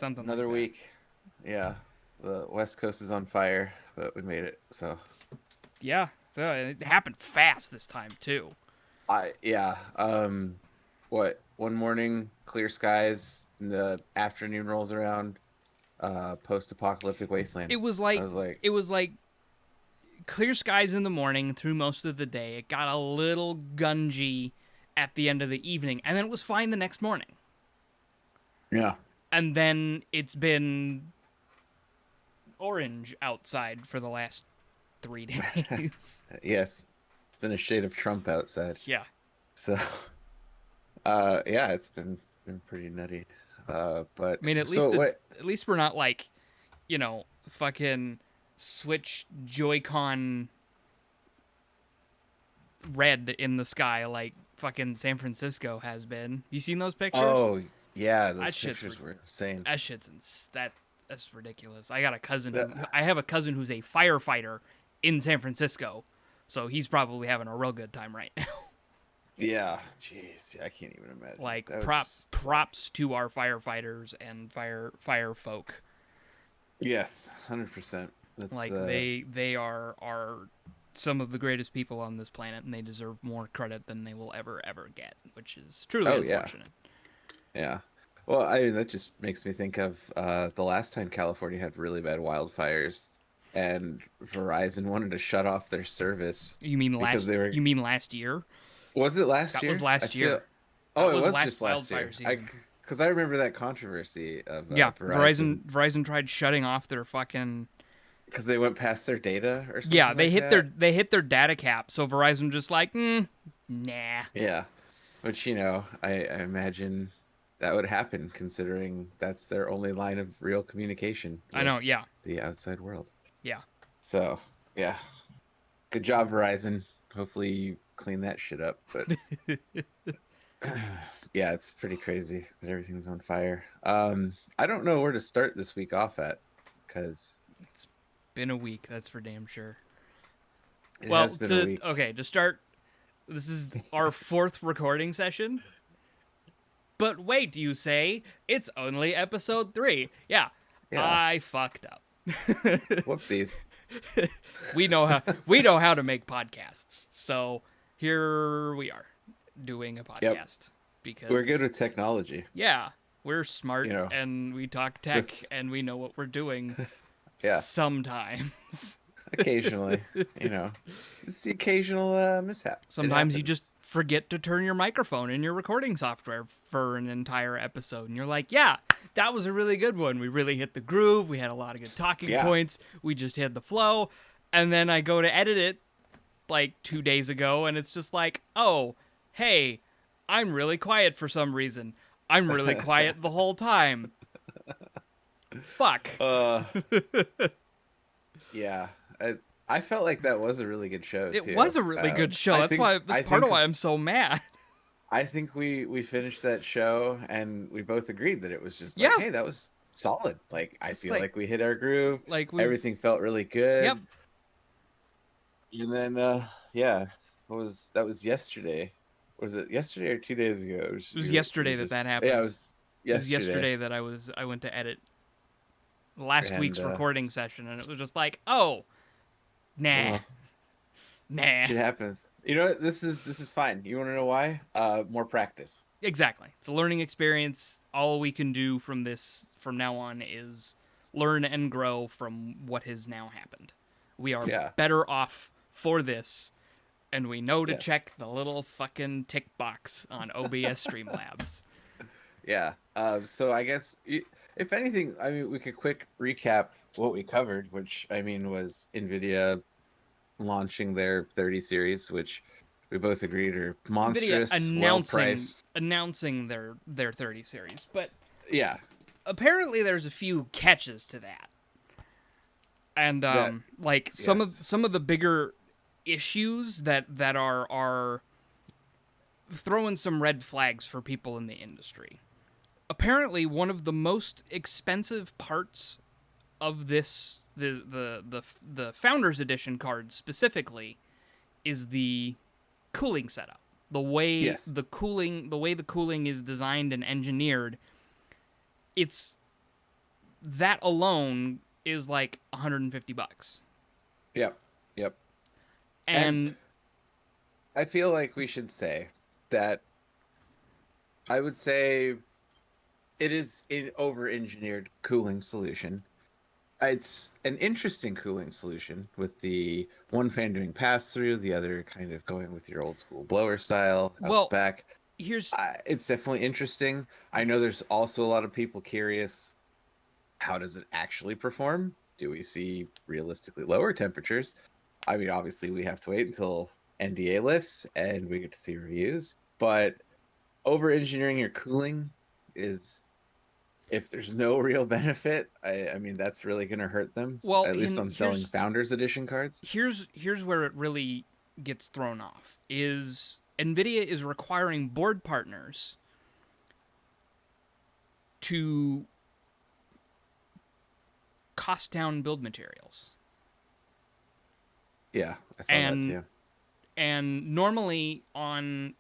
something like Another that. week. Yeah. The West Coast is on fire, but we made it. So Yeah, so it happened fast this time too. yeah. What one morning, clear skies, and the afternoon rolls around, post-apocalyptic wasteland. It was I like was like, it was like clear skies in the morning through most of the day. It got a little gungy at the end of the evening, and then it was fine the next morning. yeah, And then it's been orange outside for the last 3 days. yes, it's been a shade of Trump outside. Yeah. So, yeah, it's been pretty nutty. But I mean, at so least what? we're not like, fucking switch Joy-Con red in the sky like fucking San Francisco has been. You seen those pictures? Oh, yeah, That those shit's pictures were insane. that shit's that's ridiculous. I got a cousin Uh, I have a cousin who's a firefighter in San Francisco, so he's probably having a real good time right now. Yeah, jeez, I can't even imagine. Like That would suck. props to our firefighters and fire folk. Yes, 100%. That's Like they are some of the greatest people on this planet, and they deserve more credit than they will ever get, which is truly oh yeah, unfortunate. yeah. Well, I mean that just makes me think of the last time California had really bad wildfires, and Verizon wanted to shut off their service because they were. You mean last year? Was it last That was year? I last feel. year. Oh, That it was was last just last wildfire year. I season. because I remember that controversy of Yeah, Verizon Verizon tried shutting off their fucking. because they went past their data or Yeah, something like that. they hit their data cap, so Verizon just like, nah. Yeah. Which, I imagine that would happen considering that's their only line of real communication I with know, yeah, the outside world. yeah. So, yeah. Good job, Verizon. Hopefully you clean that shit up. But yeah, it's pretty crazy that everything's on fire. I don't know where to start this week off at because It's been a week, that's for damn sure. it has Well, been a week. to start, this is our fourth recording session. But wait, you say it's only episode 3. Yeah, Yeah. I fucked up. Whoopsies. We know how to make podcasts. So here we are doing a Yep. podcast We're good because with technology. yeah, we're smart You know, and we talk with tech and we know what we're doing yeah, sometimes. occasionally, you know, it's the occasional mishap. It Sometimes you just happens. forget to turn your microphone in your recording software for an entire episode and you're like, "Yeah, that was a really good one. We really hit the groove. We had a lot of good talking Yeah. points. We just hit the flow." And then I go to edit it like 2 days ago and it's just like, "Oh, hey, I'm really quiet for some reason. I'm really quiet the whole time. Fuck." uh, yeah. I felt like that was a really good show It too. was a really good show. I That's think why I that's part of think why I'm so mad. I think we finished that show and we both agreed that it was just like, Yeah, hey, that was solid. Like I just feel like we hit our groove. like we've Everything felt really yep. good. And then yeah, that was yesterday. Was it yesterday or 2 days ago? It was We were yesterday that just yeah, it happened. was It was yesterday. yesterday that I went to edit last And week's recording session and it was just like, "Oh, nah. well, Nah." shit happens. You know what? This is fine. You want to know why? More practice. Exactly. It's a learning experience. All we can do from now on is learn and grow from what has now happened. We are Yeah. better off for this, and we know to Yes. check the little fucking tick box on OBS Streamlabs. Yeah. So I guess if anything, I mean, we could quick recap what we covered, which I mean was Nvidia launching their 30 series, which we both agreed are Nvidia monstrous, well priced. announcing their 30 series, but Yeah. apparently there's a few catches to that. And That like yes. some of the bigger issues that are throwing some red flags for people in the industry. Apparently, one of the most expensive parts of this the founders edition card specifically is the cooling setup. Yes. The way the cooling is designed and engineered, it's that alone is like $150. Yep. Yep. And And I feel like we should say that I would say it is an over-engineered cooling solution. It's an interesting cooling solution with the one fan doing pass through, the other kind of going with your old school blower style out the well, back. here's It's definitely interesting. I know there's also a lot of people curious, how does it actually perform? Do we see realistically lower temperatures? I mean, obviously, we have to wait until NDA lifts and we get to see reviews, but over engineering your cooling is, if there's no real benefit, I mean, that's really going to hurt them, well, at least on selling here's Founders Edition cards. here's where it really gets thrown off is Nvidia is requiring board partners to cost down build materials. Yeah, I saw that And too. and normally on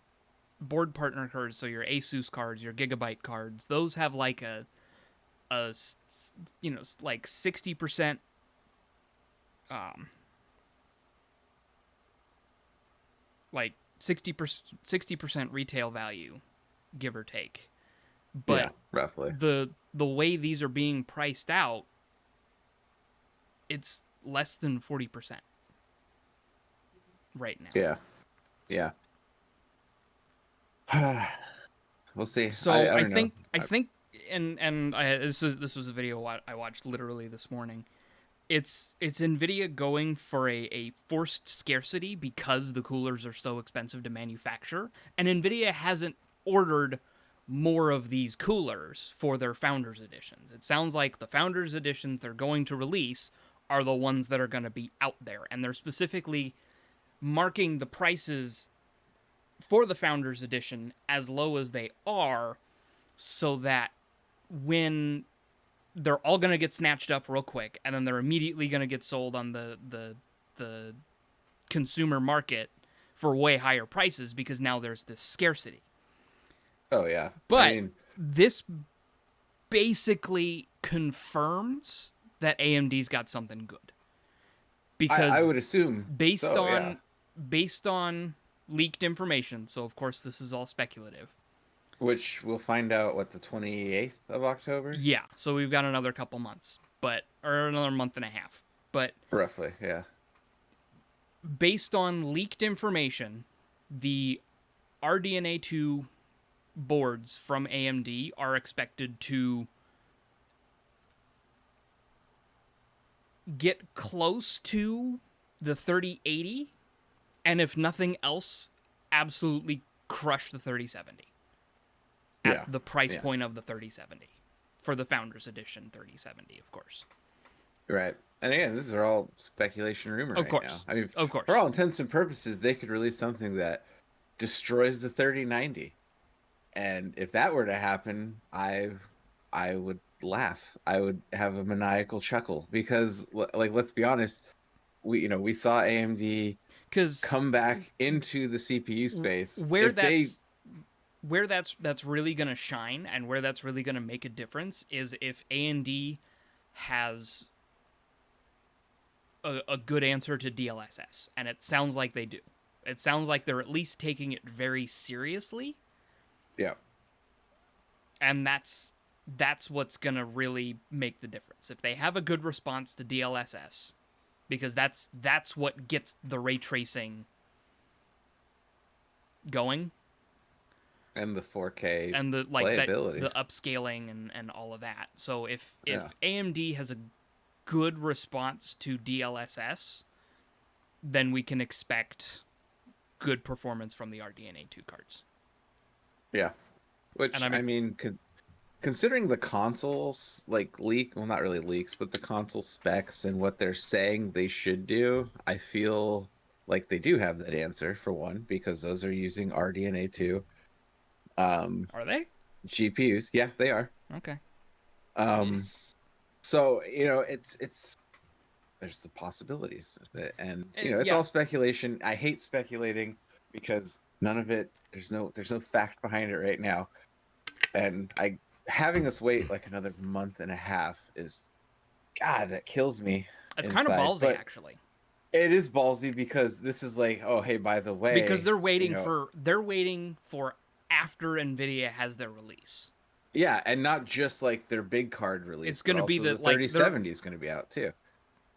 board partner cards, so your Asus cards, your Gigabyte cards, those have like like 60% um like 60% retail value, give or take. But Yeah, roughly. the way these are being priced out, it's less than 40% right now. Yeah, yeah. We'll see. So I don't know. I think this was a video I watched literally this morning. It's Nvidia going for a forced scarcity because the coolers are so expensive to manufacture, and Nvidia hasn't ordered more of these coolers for their Founders Editions. It sounds like the Founders Editions they're going to release are the ones that are going to be out there, and they're specifically marking the prices for the Founders Edition as low as they are so that when they're all going to get snatched up real quick and then they're immediately going to get sold on the consumer market for way higher prices because now there's this scarcity. Oh yeah. I But mean, this basically confirms that AMD's got something good. Because I would assume based so, yeah. on based on leaked information, so of course this is all speculative. Which we'll find out what, the 28th of October? Yeah, so we've got another couple months, or another month and a half. But Roughly, yeah. based on leaked information, the RDNA 2 boards from AMD are expected to get close to the 3080, and if nothing else, absolutely crush the 3070 at Yeah. the price Yeah. point of the 3070 for the Founders Edition 3070, of course. Right. And again, this is all speculation, rumor Of right course. now. I mean, Of course. for all intents and purposes, they could release something that destroys the 3090. And if that were to happen, I would laugh. I would have a maniacal chuckle because, like, let's be honest, we saw AMD Because come back into the CPU space. where If they that's really going to shine and where that's really going to make a difference is if AMD has a good answer to DLSS, and it sounds like they do. It sounds like they're at least taking it very seriously, Yeah. and that's what's going to really make the difference. If they have a good response to DLSS, because that's what gets the ray tracing going And the 4K and the like that playability. the upscaling and all of that. So if Yeah. AMD has a good response to DLSS, then we can expect good performance from the RDNA 2 cards. Yeah. Which, And I mean, considering the consoles, like, well, not really leaks, but the console specs and what they're saying they should do, I feel like they do have that answer, for one, because those are using RDNA 2 Are they? GPUs. Yeah, they are. Okay. So, it's there's the possibilities of it. And, it's Yeah. all speculation. I hate speculating because none of it, there's no fact behind it right now. And having us wait like another month and a half is, God, that kills me It's kind of inside. ballsy, But actually, it is ballsy because this is like, oh, hey, by the because way, they're waiting for after Nvidia has their release. yeah, and not just like their big card release, It's but going to be also the the like they're 3070 is going to be out too.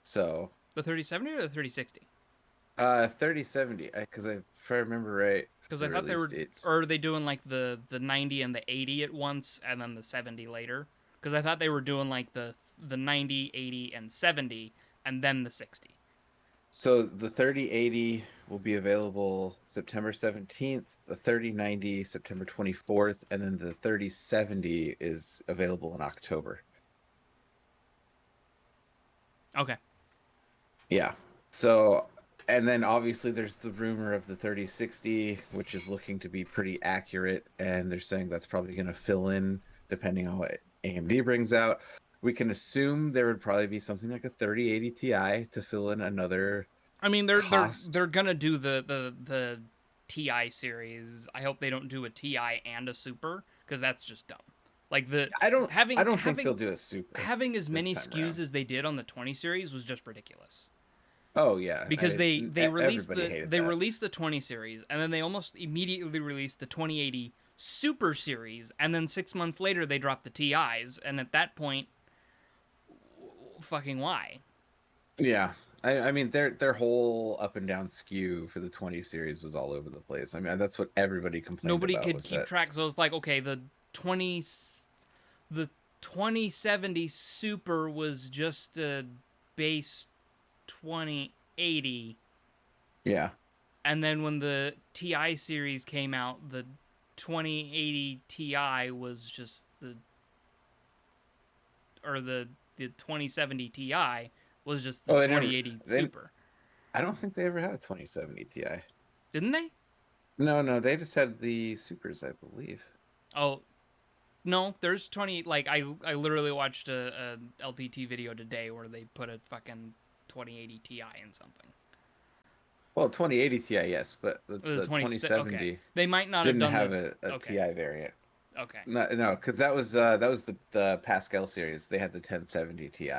So, the 3070 or the 3060. 3070, because if I remember right, Because I the thought they release were, dates. or are they doing like the 90 and the 80 at once, and then the 70 later? Because I thought they were doing like the 90, 80, and 70, and then the 60. So the 3080 will be available September 17th, the 3090 September 24th, and then the 3070 is available in October. Okay. Yeah. So, and then obviously there's the rumor of the 3060, which is looking to be pretty accurate, and they're saying that's probably going to fill in depending on what AMD brings out. We can assume there would probably be something like a 3080 Ti to fill in another I mean, cost. they're gonna do the Ti series. I hope they don't do a Ti and a Super, because that's just dumb. Like the I don't I having don't think they'll having do a super having as this many time SKUs around. as they did on the 20 series was just ridiculous. Oh yeah, Because everybody hated they that. released the 20 series, and then they almost immediately released the 2080 Super series, and then 6 months later they dropped the TIs, and at that point, fucking why? Yeah. I mean their whole up and down skew for the 20 series was all over the place. I mean that's what everybody complained Nobody about could was keep that. track. So it's like, okay, the 2070 Super was just a base 2080, Yeah. and then when the TI series came out, the 2080 Ti was just the 2070 Ti was just the Oh, 2080 Super, I don't think they ever had a 2070 Ti. didn't they? No, they just had the supers, I believe. Oh no, there's 20. Like I literally watched a LTT video today where they put a fucking 2080 Ti in something. Well, 2080 Ti, yes, but The the 20. Okay, 2070 they might not have didn't done have the. a Okay, Ti variant. okay. No, because that was the Pascal series. They had the 1070 Ti.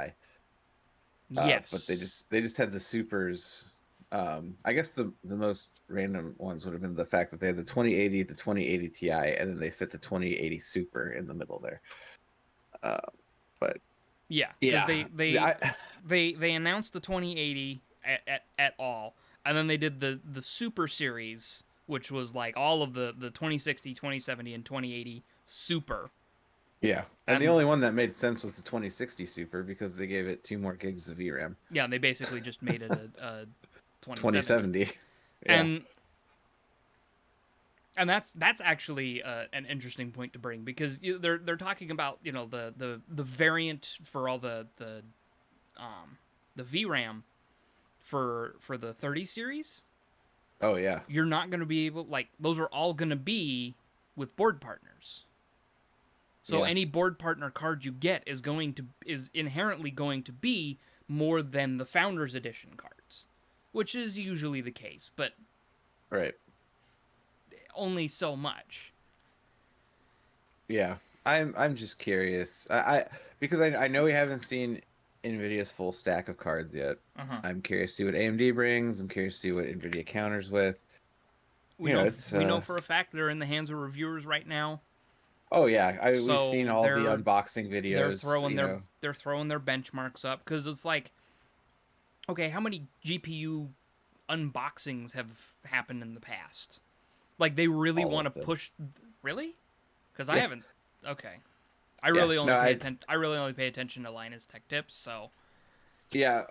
But they Yes. just had the supers. I guess the most random ones would have been the fact that they had the 2080, the 2080 Ti, and then they fit the 2080 Super in the middle there. Uh, but Yeah, because yeah, they announced the 2080 at all, and then they did the Super series, which was like all of the 2060, 2070, and 2080 Super. yeah, and the And only one that made sense was the 2060 Super because they gave it 2 more gigs of VRAM. yeah, they basically just made it a 2070. 2070, yeah. And that's actually an interesting point to bring, because they're talking about, the variant for all the VRAM for the 30 series. Oh yeah, You're not going to be able, like, those are all going to be with board partners. So yeah, any board partner card you get is inherently going to be more than the Founders Edition cards, which is usually the case, but right. only so much. Yeah, I'm just curious. Because I know we haven't seen Nvidia's full stack of cards yet. Uh-huh. I'm curious to see what AMD brings. I'm curious to see what Nvidia counters with. We know It's we know for a fact they're in the hands of reviewers right now. oh yeah, we've seen So all the unboxing videos. they're throwing their benchmarks up, because it's like, okay, how many GPU unboxings have happened in the past? Like, they really All want to of them. push, really? Because I Yeah, haven't. Okay, I yeah. really No, only pay attention. I really only pay attention to Linus Tech Tips. So yeah.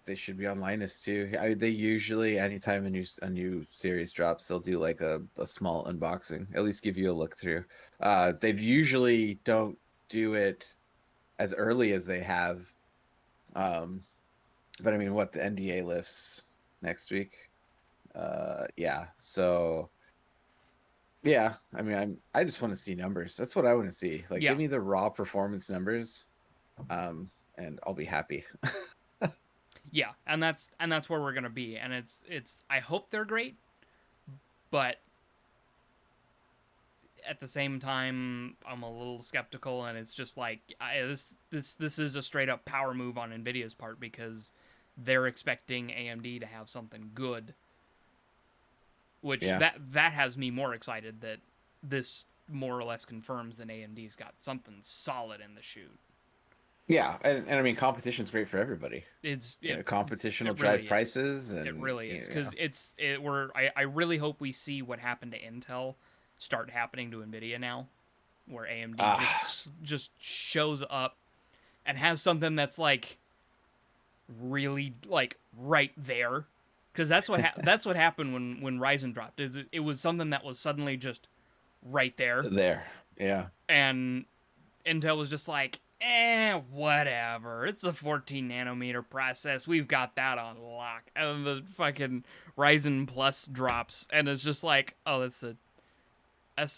They should be on Linus too. They usually anytime a new series drops, they'll do like a small unboxing. At least give you a look through. They usually don't do it as early as they have. Um, but I mean, what the NDA lifts next week? Yeah. So yeah, I mean, I just want to see numbers. That's what I want to see. Like, yeah, give me the raw performance numbers, and I'll be happy. yeah, and that's where we're gonna be. And it's I hope they're great, but at the same time, I'm a little skeptical, and it's just like this is a straight up power move on Nvidia's part because they're expecting AMD to have something good, which Yeah. that has me more excited that this more or less confirms that AMD's got something solid in the chute. Yeah, and I mean competition's great for everybody. It's You know, it competition will it drive really is. prices, It and really is you know, because I really hope we see what happened to Intel start happening to Nvidia now, where AMD ah, just shows up and has something that's like really like right there, because that's what happened when Ryzen dropped. Is it was something that was suddenly just right there, there. Yeah. and Intel was just like, whatever. It's a 14 nanometer process. We've got that on lock. And the fucking Ryzen Plus drops, and it's just like, oh, that's a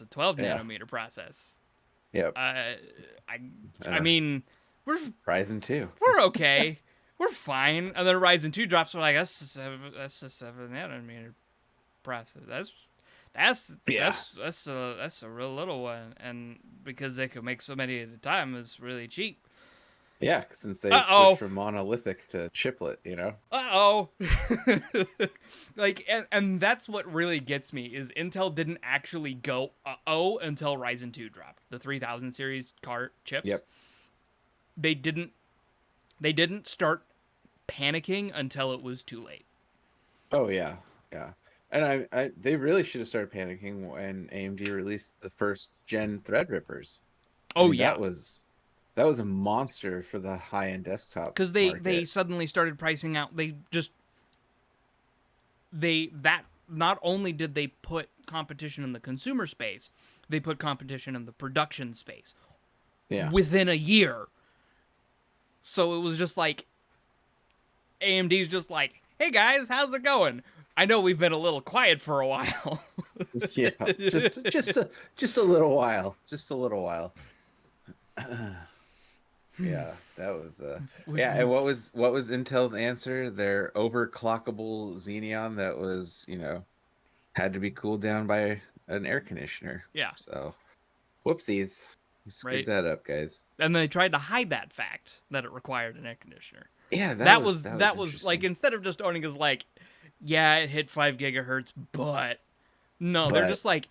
12 Yeah. nanometer process. Yep. I And I mean, we're Ryzen 2. we're okay. We're fine. And then Ryzen 2 drops. We're like, that's a 7 nanometer process. Yeah. That's a real little one, and because they could make so many at a time, it's really cheap. Yeah, since they Uh switched oh. from monolithic to chiplet, you know. Uh oh. Like, and that's what really gets me is Intel didn't actually go oh until Ryzen 2 dropped the 3000 series card chips. Yep. They didn't they didn't start panicking until it was too late. Oh yeah. Yeah. And they really should have started panicking when AMD released the first gen Threadrippers. I Oh mean, yeah, that was a monster for the high-end desktop because they market. suddenly started pricing out. They just they that not only did they put competition in the consumer space, they put competition in the production space Yeah. within a year. So it was just like AMD's just like, "Hey guys, how's it going? I know we've been a little quiet for a while." Yeah. Just a little while. Just a little while. Yeah, that was yeah, and what was Intel's answer? Their overclockable Xeneon that was, you know, had to be cooled down by an air conditioner. Yeah, So, whoopsies. You screwed right. that up, guys. And they tried to hide that fact that it required an air conditioner. Yeah, that was That was like interesting. instead of just owning as like, yeah, it hit 5 gigahertz, but no, they're But just like,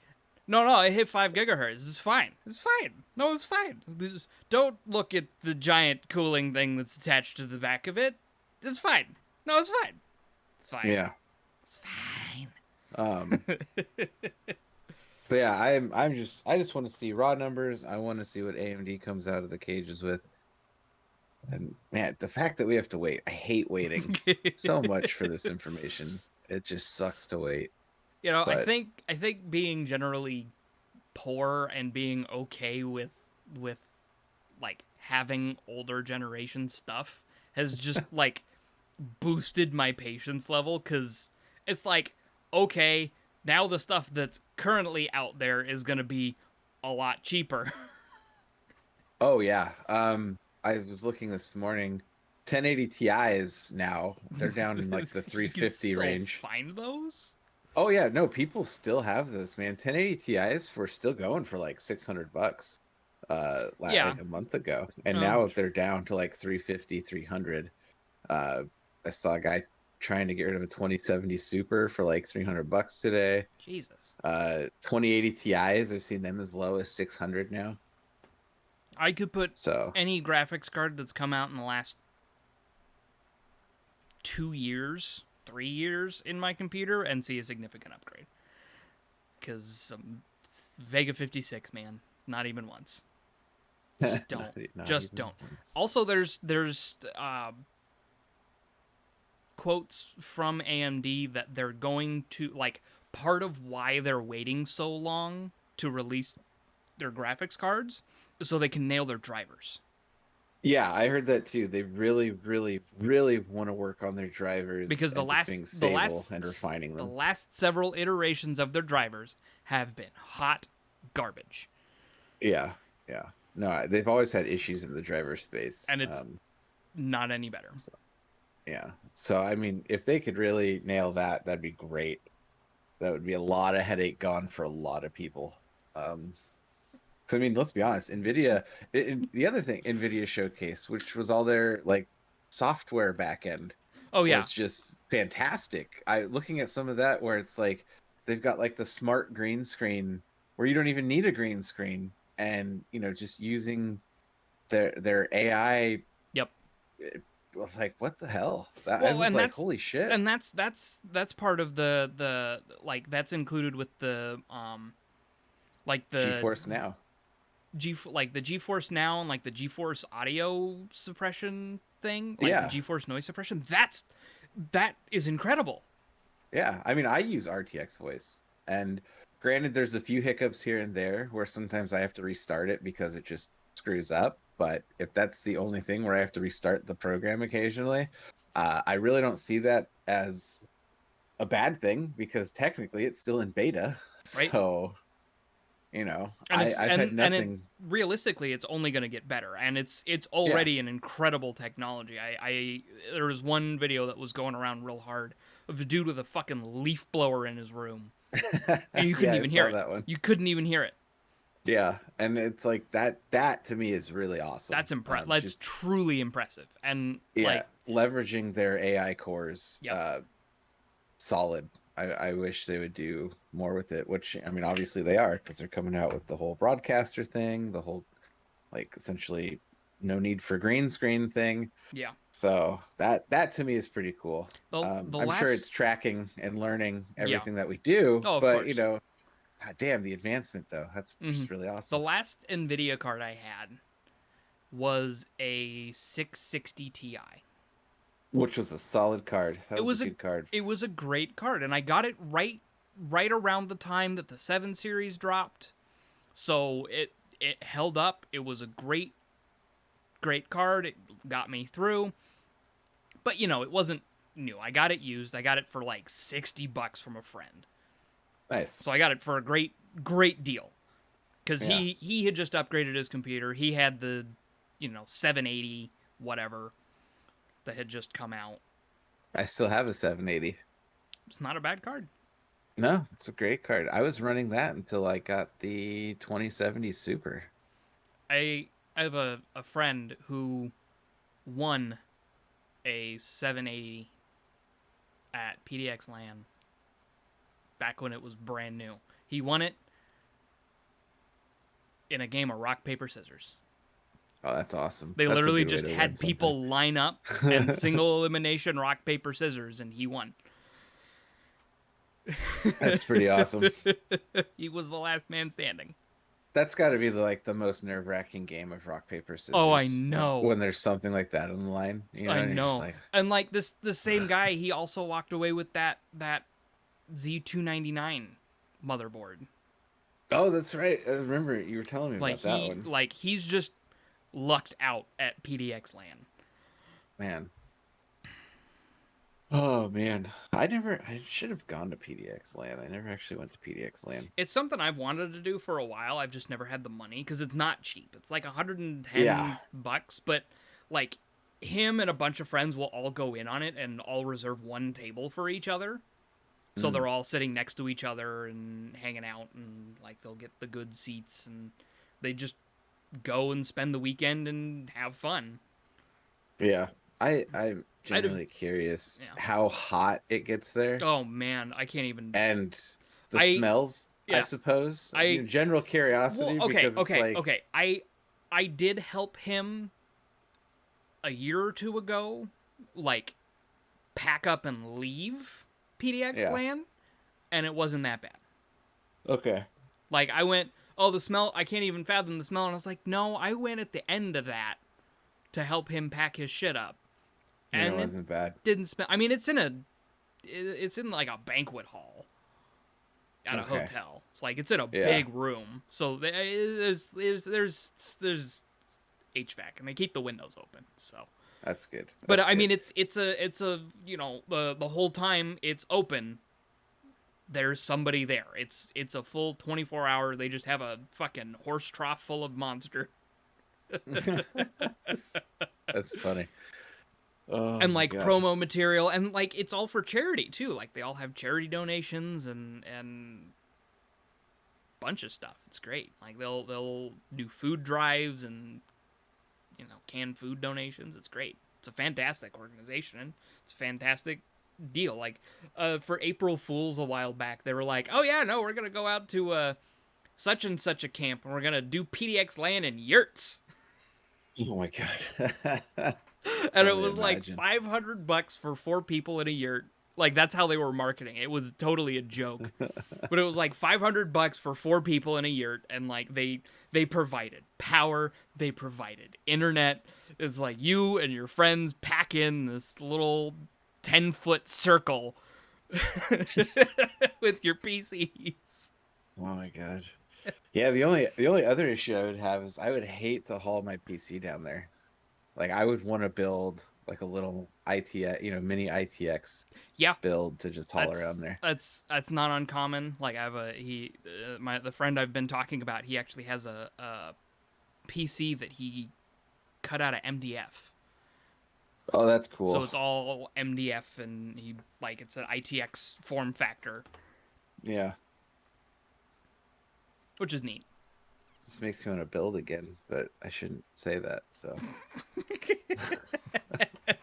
no, it hit 5 gigahertz. It's fine. It's fine. No, it's fine. Don't look at the giant cooling thing that's attached to the back of it. It's fine. No, it's fine. It's fine. yeah. It's fine. Um but yeah, I just want to see raw numbers. I want to see what AMD comes out of the cages with. And man, the fact that we have to wait, I hate waiting so much for this information. It just sucks to wait. You know, But I think being generally poor and being okay with like having older generation stuff has just like boosted my patience level, cuz it's like, okay, now the stuff that's currently out there is going to be a lot cheaper. oh yeah, I was looking this morning. 1080 Ti's now they're down in like the You can 350 still range. find those? Oh yeah, no, people still have this, man. 1080 Ti's were still going for like $600 Yeah. like a month ago. And Oh, now they're down to like 350, 300. Uh I saw a guy trying to get rid of a 2070 Super for like $300 today. Jesus. 2080 Ti's, I've seen them as low as 600 now. I could put So, any graphics card that's come out in the last 2 years, 3 years in my computer and see a significant upgrade. Because Vega 56, man, not even once. Just don't. not Just even don't. once. Also, there's quotes from AMD that they're going to like part of why they're waiting so long to release their graphics cards is so they can nail their drivers. Yeah, I heard that too. They really, really, really want to work on their drivers Because and just being stable and refining the them. last several iterations of their drivers have been hot garbage, Yeah, yeah. No, they've always had issues in the driver space. and it's not any better. So, yeah. So I mean, if they could really nail that, that'd be great. That would be a lot of headache gone for a lot of people. 'Cause, I mean, let's be honest, Nvidia. The other thing Nvidia showcased, which was all their like software backend, Oh yeah. was just fantastic. I looking at some of that where it's like they've got like the smart green screen where you don't even need a green screen, and just using their AI. Yep. It was like, what the hell? That I Well, was like, holy shit. and that's part of the like that's included with the like the GeForce Now. Like the GeForce Now and like the GeForce audio suppression thing, like the Yeah. GeForce noise suppression. That is incredible. Yeah, I mean, I use RTX voice, and granted, there's a few hiccups here and there where sometimes I have to restart it because it just screws up. But if that's the only thing where I have to restart the program occasionally, I really don't see that as a bad thing because technically it's still in beta. Right? So, And I've had it nothing. realistically it's only going to get better, and it's Yeah. already an incredible technology. I There was one video that was going around real hard of a dude with a fucking leaf blower in his room, and you couldn't Yeah, I even hear saw it. that one. You couldn't even hear it. Yeah, and it's like that to me is really awesome. That's truly impressive. And Yeah, like, leveraging their AI cores, yep. solid. I wish they would do more with it, which I mean, obviously they are because they're coming out with the whole broadcaster thing, the whole like essentially no need for green screen thing. Yeah. So that to me is pretty cool. The I'm sure it's last tracking and learning Yeah. everything that we do, Oh, of but course. God damn the advancement though. That's Hmm. just really The awesome. last Nvidia card I had was a 660 Ti. Which was a solid card. That It was a was a good card. it was a great card, and I got it right around the time that the 7 series dropped. So it held up. It was a great card. It got me through. But it wasn't new. I got it used. I got it for like $60 from a friend. Nice. So I got it for a great deal. Cuz Yeah. he had just upgraded his computer. He had the 780 whatever that had just come out. I still have a 780. It's not a bad card. No, it's a great card. I was running that until I got the 2070 Super. I have a friend who won a 780 at PDX LAN back when it was brand new. He won it in a game of rock paper scissors. Oh, that's awesome. They That's a literally good way just to win had people line up and single elimination rock paper scissors, and he won. That's pretty awesome. He was the last man standing. That's got to be the most nerve-wracking game of rock paper scissors. Oh, I know. When there's something like that on the line, I and you're just know. like, And like the same guy, he also walked away with that Z299 motherboard. oh, that's right. I remember you were telling me Like about that one. like he's just lucked out at PDX LAN. Man. Oh man, I should have gone to PDX LAN. I never actually went to PDX LAN. It's something I've wanted to do for a while. I've just never had the money because it's not cheap. It's like $110, Yeah. but like him and a bunch of friends will all go in on it and all reserve one table for each other. So Mm. they're all sitting next to each other and hanging out, and like they'll get the good seats, and they just go and spend the weekend and have fun. Yeah. I'm I'd genuinely curious Yeah. how hot it gets there. Oh man, I can't even. And the I- smells, I yeah. suppose. I- General curiosity Well, okay, because it's like okay. I did help him a year or two ago, like pack up and leave PDX Yeah. LAN, and it wasn't that bad. okay. Like I went, oh, the smell, I can't even fathom the smell, and I was like, no, I went at the end of that to help him pack his shit up, And and it wasn't bad. didn't smell. I mean, it's in like a banquet hall at a Okay. hotel. It's like it's in a Yeah. big room, so there's HVAC, and they keep the windows open. So, That's good. but That's I mean, good. it's a the whole time it's open, there's somebody there. It's a full 24-hour. They just have a fucking horse trough full of Monster. That's funny. Oh, And my like God. promo material, and like it's all for charity too. Like they all have charity donations, and bunch of stuff. It's great. Like they'll do food drives and canned food donations. It's great. It's a fantastic organization and it's a fantastic deal. Like for April Fools a while back, they were like, "Oh yeah, no, we're gonna go out to such and such a camp and we're gonna do PDX land in yurts." Oh my god. And it Only was like imagine. $500 for 4 people in a yurt. Like that's how they were marketing it. It was totally a joke. But it was like $500 for 4 people in a yurt, and like they provided power, they provided internet. It's like you and your friends pack in this little 10-foot circle with your PCs. Oh my god. Yeah, the only other issue I would have is I would hate to haul my PC down there. Like I would want to build like a little ITX, mini ITX Yeah, build to just haul around there. that's not uncommon. Like I have the friend I've been talking about. He actually has a PC that he cut out of MDF. Oh, that's cool. So it's all MDF, and it's an ITX form factor, Yeah. which is neat. This makes me want to build again, but I shouldn't say that. So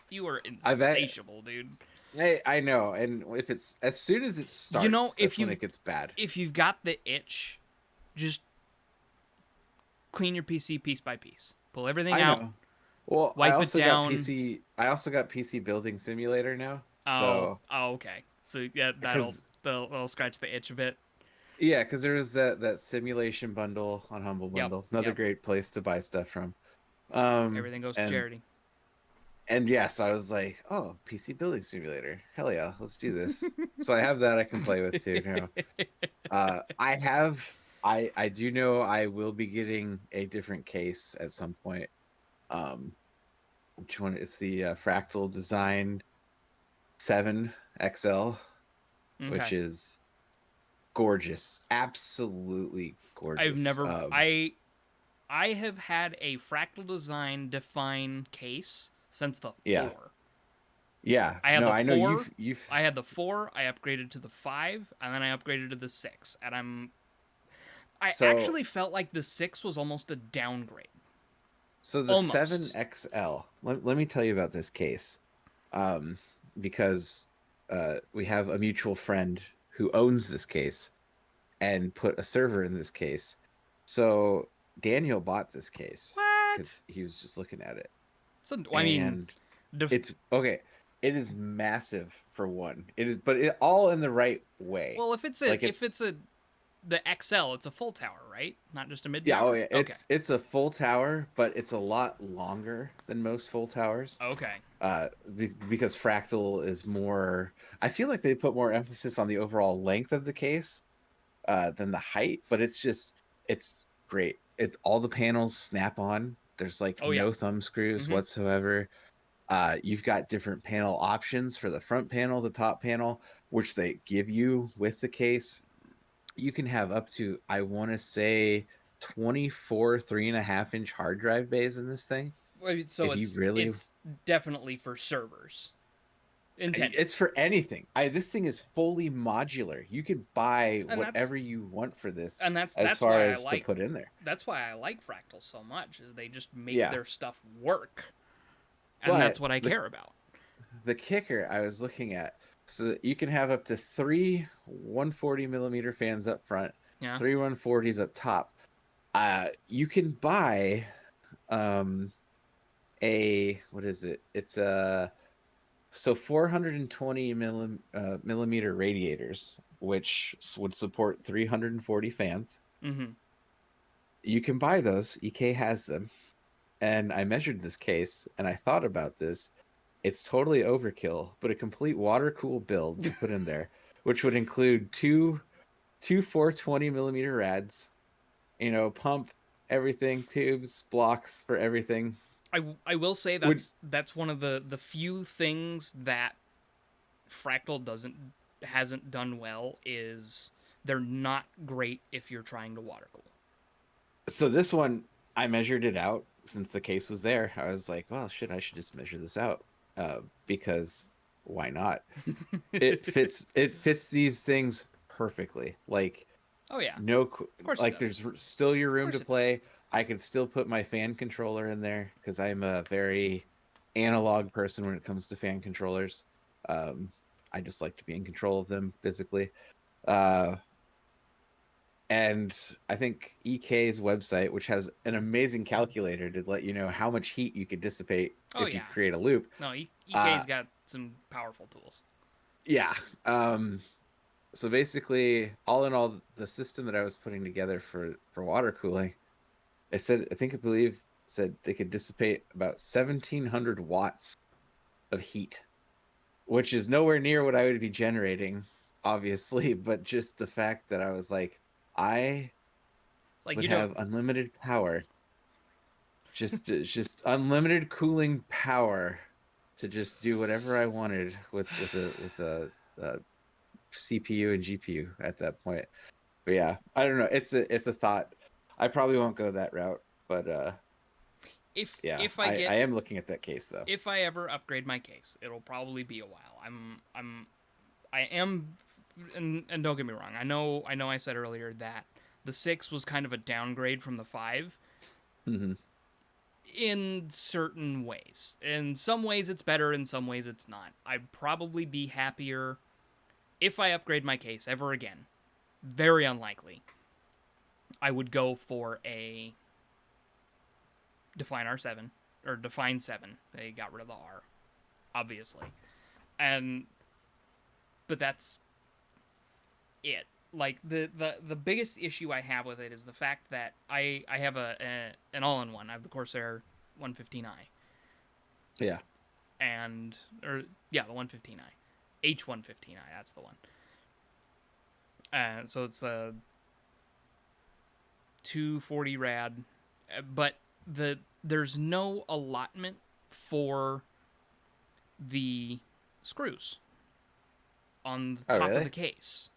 You are I bet insatiable, dude. I know, and if it's as soon as it starts, If that's when it gets bad. if you've got the itch, just clean your PC piece by piece. Pull everything I out. know. Well, Wipe I it also down. got PC. I also got PC Building Simulator now. Oh, So okay. So yeah, because that'll scratch the itch a bit. yeah, because there was that simulation bundle on Humble Yep. Bundle. Another Yep. great place to buy stuff from. Everything goes to And charity. yes, I was like, oh, PC Building Simulator. Hell yeah, let's do this. So I have that I can play with too now. I do know I will be getting a different case at some point. Which one is the Fractal Design 7 XL, which Okay. is gorgeous, absolutely gorgeous. I've never I have had a Fractal Design Define case since the 4. Yeah. Yeah, I had no, the I know 4. you've I had the 4. I upgraded to the 5, and then I upgraded to the 6. And I so actually felt like the 6 was almost a downgrade. so the Almost. 7XL. Let me tell you about this case, because we have a mutual friend who owns this case and put a server in this case. So Daniel bought this case What? because he was just looking at it, So, I mean, and it's okay. It is massive for one. It is, but it all in the right way. well, if it's Like the XL, it's a full tower, right? Not just a mid yeah, tower. oh yeah, Okay. it's a full tower, but it's a lot longer than most full towers. Okay. Because Fractal is more. I feel like they put more emphasis on the overall length of the case, than the height, but it's great. It's all the panels snap on. There's like Oh, yeah. no thumb screws Mhm. whatsoever. You've got different panel options for the front panel, the top panel, which they give you with the case. You can have up to, I want to say, 24 3.5-inch hard drive bays in this thing. So If you really, it's definitely for servers. Intended. it's for anything. This thing is fully modular. You could buy And whatever you want for this, and that's as far why as to put in there. that's why I like Fractal so much, is they just make Yeah. their stuff work. And But that's what I care about. the kicker I was looking at, so you can have up to 3 140 millimeter fans up front, Yeah. 3 140s up top. You can buy a, what is it? It's a, so 420 millimeter radiators, which would support 340 fans. Mm-hmm. You can buy those. EK has them. And I measured this case and I thought about this. It's totally overkill, but a complete water cool build to put in there, which would include two 420 millimeter rads, pump, everything, tubes, blocks for everything. I will say that's one of the few things that Fractal hasn't done well, is they're not great if you're trying to water cool. So this one, I measured it out since the case was there. I was like, well, shit, I should just measure this out, because why not? It fits these things perfectly. Like Oh yeah, No, of course it like does. there's still your Of room course to it does. play. I could still put my fan controller in there because I'm a very analog person when it comes to fan controllers. Um, I just like to be in control of them physically. Uh, and I think EK's website, which has an amazing calculator to let you know how much heat you could dissipate Oh if you yeah. create a loop. No, Uh, EK's got some powerful tools. yeah. So basically, all in all, the system that I was putting together for water cooling, I believe said they could dissipate about 1,700 watts of heat, which is nowhere near what I would be generating, obviously, but just the fact that I was like, I It's like would you don't. have unlimited power, just unlimited cooling power to just do whatever I wanted with a CPU and GPU at that point. But yeah, I don't know. It's a thought. I probably won't go that route, but yeah, If I I get am looking at that case though. if I ever upgrade my case, it'll probably be a while. I am, and don't get me wrong. I said earlier that the 6 was kind of a downgrade from the 5 Hmm. in certain ways. In some ways it's better, in some ways it's not. I'd probably be happier if I upgrade my case ever again. Very unlikely. I would go for a Define R7 or Define 7. They got rid of the R, obviously. And but that's it. Like the biggest issue I have with it is the fact that I have an all-in-one. I have the Corsair 115i Yeah. and or yeah, the 115i. H115i, that's the one. So it's a 240 rad, but there's no allotment for the screws on the Oh top of the really? case.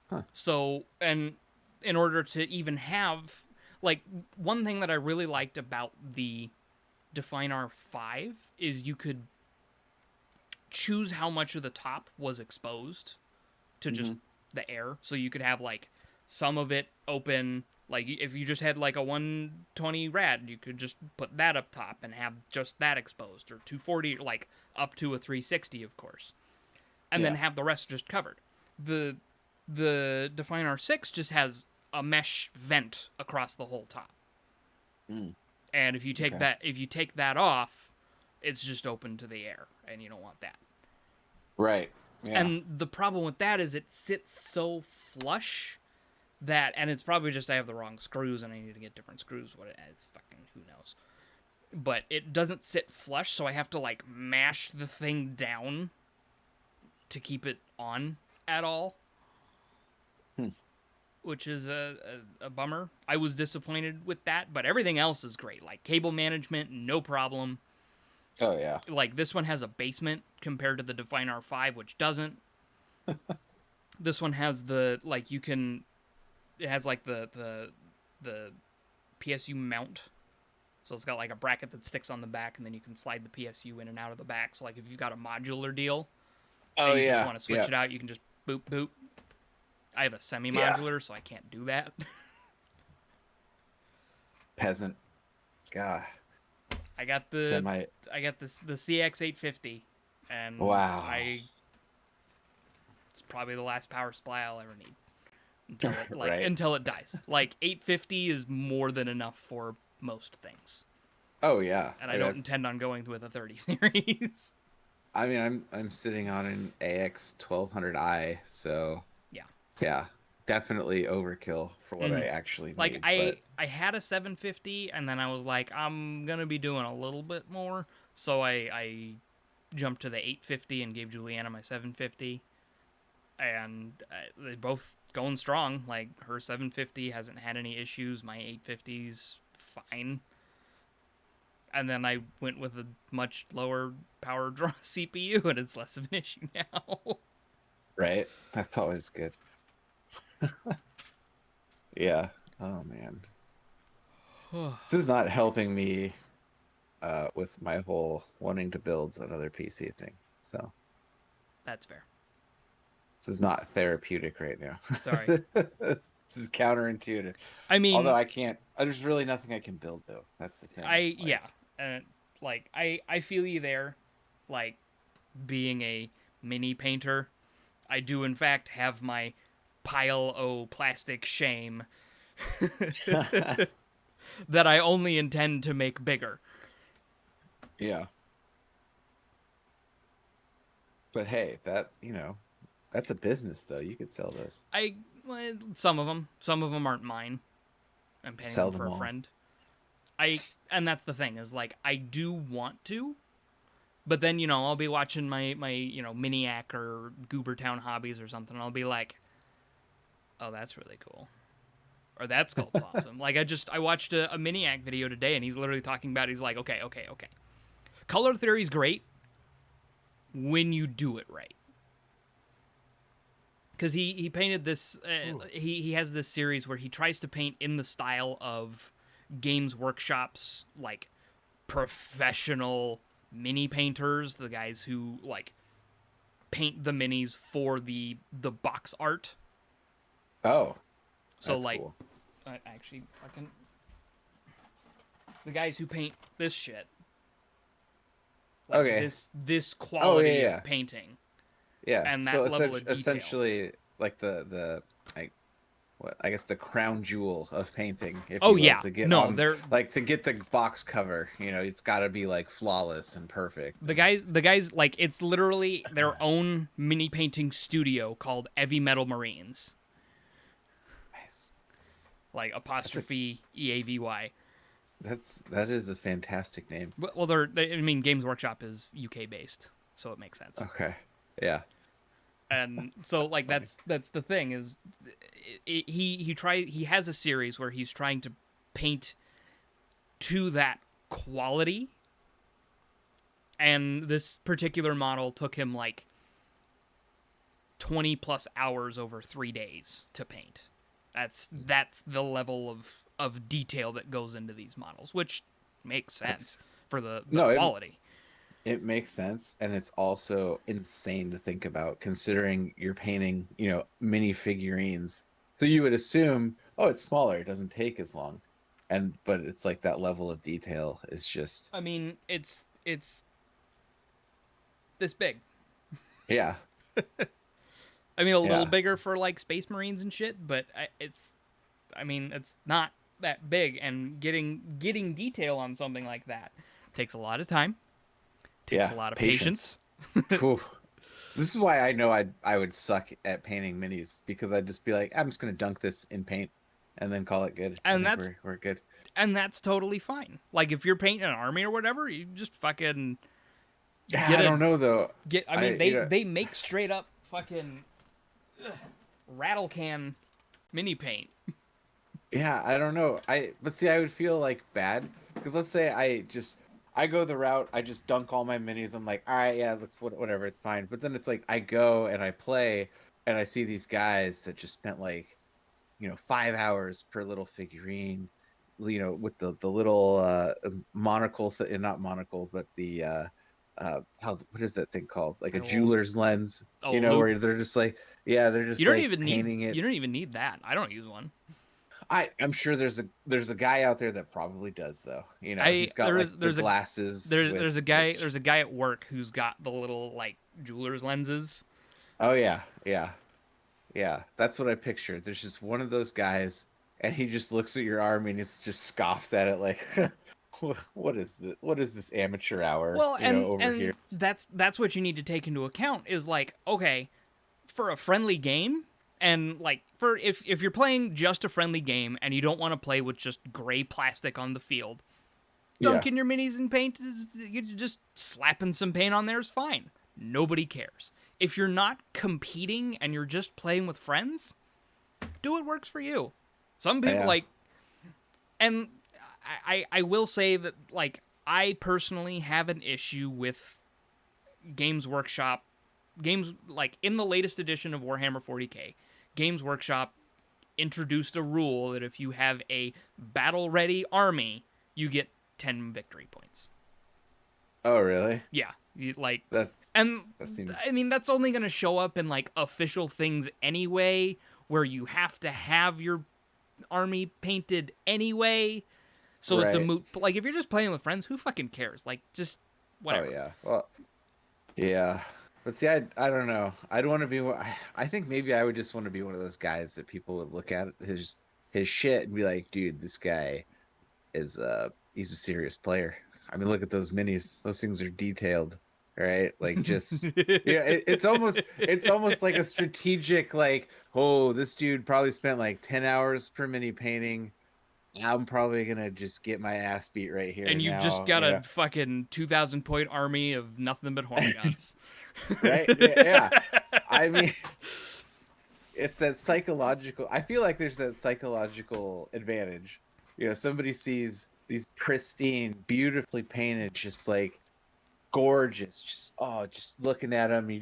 Huh. So, and in order to even have, like, one thing that I really liked about the Define R5 is you could choose how much of the top was exposed to just Hmm. the air. So you could have, like, some of it open. Like, if you just had, like, a 120 rad, you could just put that up top and have just that exposed. Or 240, like, up to a 360, of course. And then Yeah. have the rest just covered. The the Define R6 just has a mesh vent across the whole top. Mm, And okay. if you take that off, it's just open to the air and you don't want that. Right. Yeah. And the problem with that is it sits so flush that, and it's probably just I have the wrong screws and I need to get different screws. What it is, fucking who knows. But it doesn't sit flush, so I have to like mash the thing down to keep it on at all, Hmm. which is a bummer. I was disappointed with that, but everything else is great. Like cable management, no problem. Oh yeah. Like this one has a basement compared to the Define R5, which doesn't. This one has the like you can. It has like the PSU mount. So it's got like a bracket that sticks on the back, and then you can slide the PSU in and out of the back. So like if you've got a modular deal Oh and you just yeah. want to switch Yeah. it out, you can just boop boop. I have a Yeah. semi-modular, so I can't do that. Peasant. God. I got the Semi. the CX850, and Wow. it's probably the last power supply I'll ever need until it Right. until it dies. Like 850 is more than enough for most things, Oh yeah. and I don't intend on going with a 30 series. I mean, I'm sitting on an AX 1200i, so Yeah. yeah, definitely overkill for what I Mhm. actually Like need. But I had a 750 and then I was like I'm going to be doing a little bit more, so I jumped to the 850 and gave Juliana my 750 and they both going strong. Like her 750 hasn't had any issues, my 850's fine. And then I went with a much lower power draw CPU and it's less of an issue now. right, that's always good. Yeah. Oh man, this is not helping me with my whole wanting to build another PC thing. So That's fair. this is not therapeutic right Sorry. now. This is counterintuitive. I Although mean, I can't. There's really nothing I can build though. That's the thing. yeah, like I feel you there. Like being a mini painter, I do in fact have my pile o plastic shame that I only intend to make bigger. Yeah. But hey, that's a business though. You could sell those. Well, some of them aren't mine. I'm painting Sell them them for a all. friend. And that's the thing is like I do want to, but then I'll be watching my Miniac or Goobertown Hobbies or something, and I'll be like, oh, that's really cool, or that sculpt's awesome. Like I watched a Miniac video today, and he's literally talking about he's like, okay, color theory's great when you do it right. Because he painted this, he has this series where he tries to paint in the style of Games Workshop's like professional mini painters, the guys who like paint the minis for the box art. Oh, So that's like, cool. actually, fucking the guys who paint this shit, like Okay. this Oh yeah, quality yeah, of painting yeah. and So that level of detail. essentially, like the I what I guess the crown jewel of painting, if Oh you will, yeah, to get no, on they're like to get the box cover. It's got to be like flawless and perfect. the guys like it's literally their own mini painting studio called Heavy Metal Marines, Nice. like That's a apostrophe EAVY. that is a fantastic name. Well, I mean, Games Workshop is UK based, so it makes sense. Okay. Yeah. And so, like, Funny. that's the thing is, he has a series where he's trying to paint to that quality, and this particular model took him like 20 plus hours over 3 days to paint. That's the level of detail that goes into these models, which makes sense for the No, quality. it makes sense, and it's also insane to think about considering you're painting, mini figurines. So you would assume, oh, it's smaller, it doesn't take as long. But it's like that level of detail is just I mean, it's this big. yeah. I mean, a little Yeah. bigger for like Space Marines and shit, but I mean, it's not that big. And getting detail on something like that takes a lot of time, takes Yeah. a lot of Patience. patience. Phew. This is why I know I would suck at painting minis because I'd just be like, I'm just gonna dunk this in paint and then call it good. I And think that's we're good. and that's totally fine. Like if you're painting an army or whatever, you just fucking Yeah, get I a don't know though. I mean, they make straight up fucking rattle can mini paint. Yeah, I don't know. But see, I would feel like bad because let's say I go the route, I just dunk all my minis. I'm like, all right, yeah, looks whatever, it's fine. But then it's like I go and I play and I see these guys that just spent like 5 hours per little figurine, with the little monocle, not monocle, but the how what is that thing called? Like a Little, jeweler's lens, loop. where they're just like, yeah, they're just like painting it. You don't even need that. I don't use one. I'm sure there's a guy out there that probably does though. I He's got like the glasses. there's a guy at work who's got the little like jeweler's lenses. Oh yeah, yeah, yeah. That's what I pictured. There's just one of those guys, and he just looks at your arm and just scoffs at it like, what is this? What is this amateur hour? Well, Over here. that's what you need to take into account is like, okay, for a friendly game and like for if you're playing just a friendly game and you don't want to play with just gray plastic on the field, Yeah, dunking your minis in paint is you just slapping some paint on there is fine. Nobody cares. If you're not competing and you're just playing with friends, do what works for you. Some people yeah, like, and I will say that like I personally have an issue with Games Workshop games like in the latest edition of Warhammer 40K. Games Workshop introduced a rule that if you have a battle ready army, you get 10 victory points. Oh really? Yeah, like That's and that seems. I mean that's only going to show up in like official things anyway where you have to have your army painted anyway. So it's a Right. moot. Like if you're just playing with friends, who fucking cares? Like just Oh whatever. yeah. Well, yeah. But see, I don't know. I'd want to be. I think maybe I would just want to be one of those guys that people would look at his shit and be like, dude, this guy is he's a serious player. I mean, look at those minis. Those things are detailed, right? Like just yeah, it's almost like a strategic like, oh, this dude probably spent like 10 hours per mini painting. I'm probably gonna just get my ass beat right here And you just now. got a Yeah, fucking 2,000 point army of nothing but horn guns. right? Yeah. I mean, it's that psychological. I feel like there's that psychological advantage. Somebody sees these pristine, beautifully painted, just like gorgeous, just looking at them. You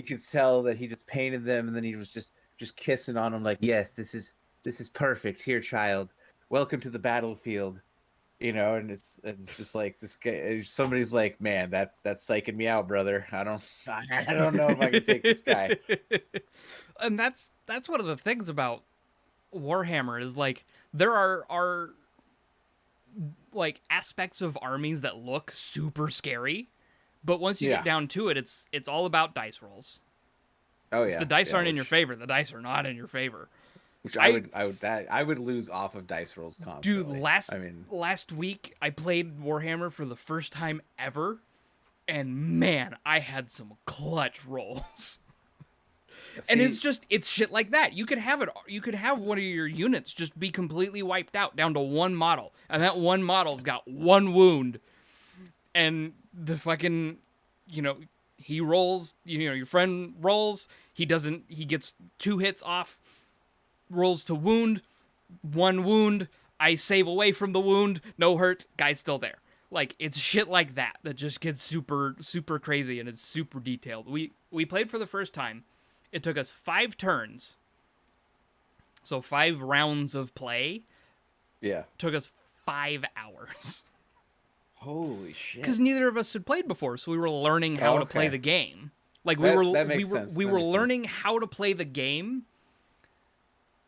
could tell that he just painted them, and then he was just kissing on them, like, yes, this is perfect. Here, child, welcome to the battlefield. And it's just like this guy. Somebody's like, man, that's psyching me out, brother. I don't know if I can take this guy. And that's one of the things about Warhammer is like there are like aspects of armies that look super scary, but once you Yeah. get down to it, it's all about dice rolls. Oh If yeah. the dice Yeah. aren't in your favor, the dice are not in your favor. Which I would lose off of dice rolls Dude, constantly. I mean, last week I played Warhammer for the first time ever, and man, I had some clutch rolls. And it's shit like that. You could have one of your units just be completely wiped out down to one model, and that one model's got one wound, and the fucking, you know, he rolls, your friend rolls, he gets 2 hits off, rolls to wound, 1 wound, I save away from the wound, no hurt, guy's still there. Like it's shit like that that just gets super super crazy, and it's super detailed. We played for the first time. It took us 5 turns. So 5 rounds of play. yeah. Took us 5 hours. Holy shit. Because neither of us had played before, so we were learning how to play okay. the game. Like That makes sense. we That were makes learning how to play the game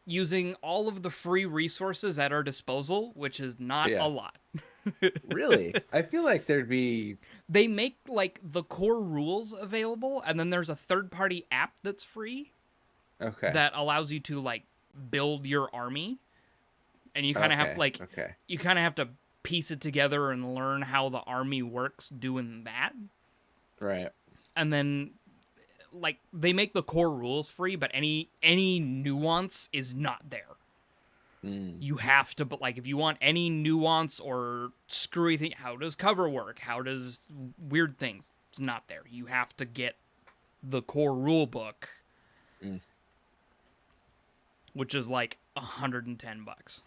using all of the free resources at our disposal, which is not Yeah. a lot. Really? I feel like there'd be. They make like the core rules available, and then there's a third-party app that's free Okay. that allows you to like build your army, and you kind of have like Okay. you kind of have to piece it together and learn how the army works doing that. Right. And then like they make the core rules free, but any nuance is not there. You have to, but like if you want any nuance or screwy thing, how does cover work, how does weird things, it's not there. You have to get the core rule book, which is like $110.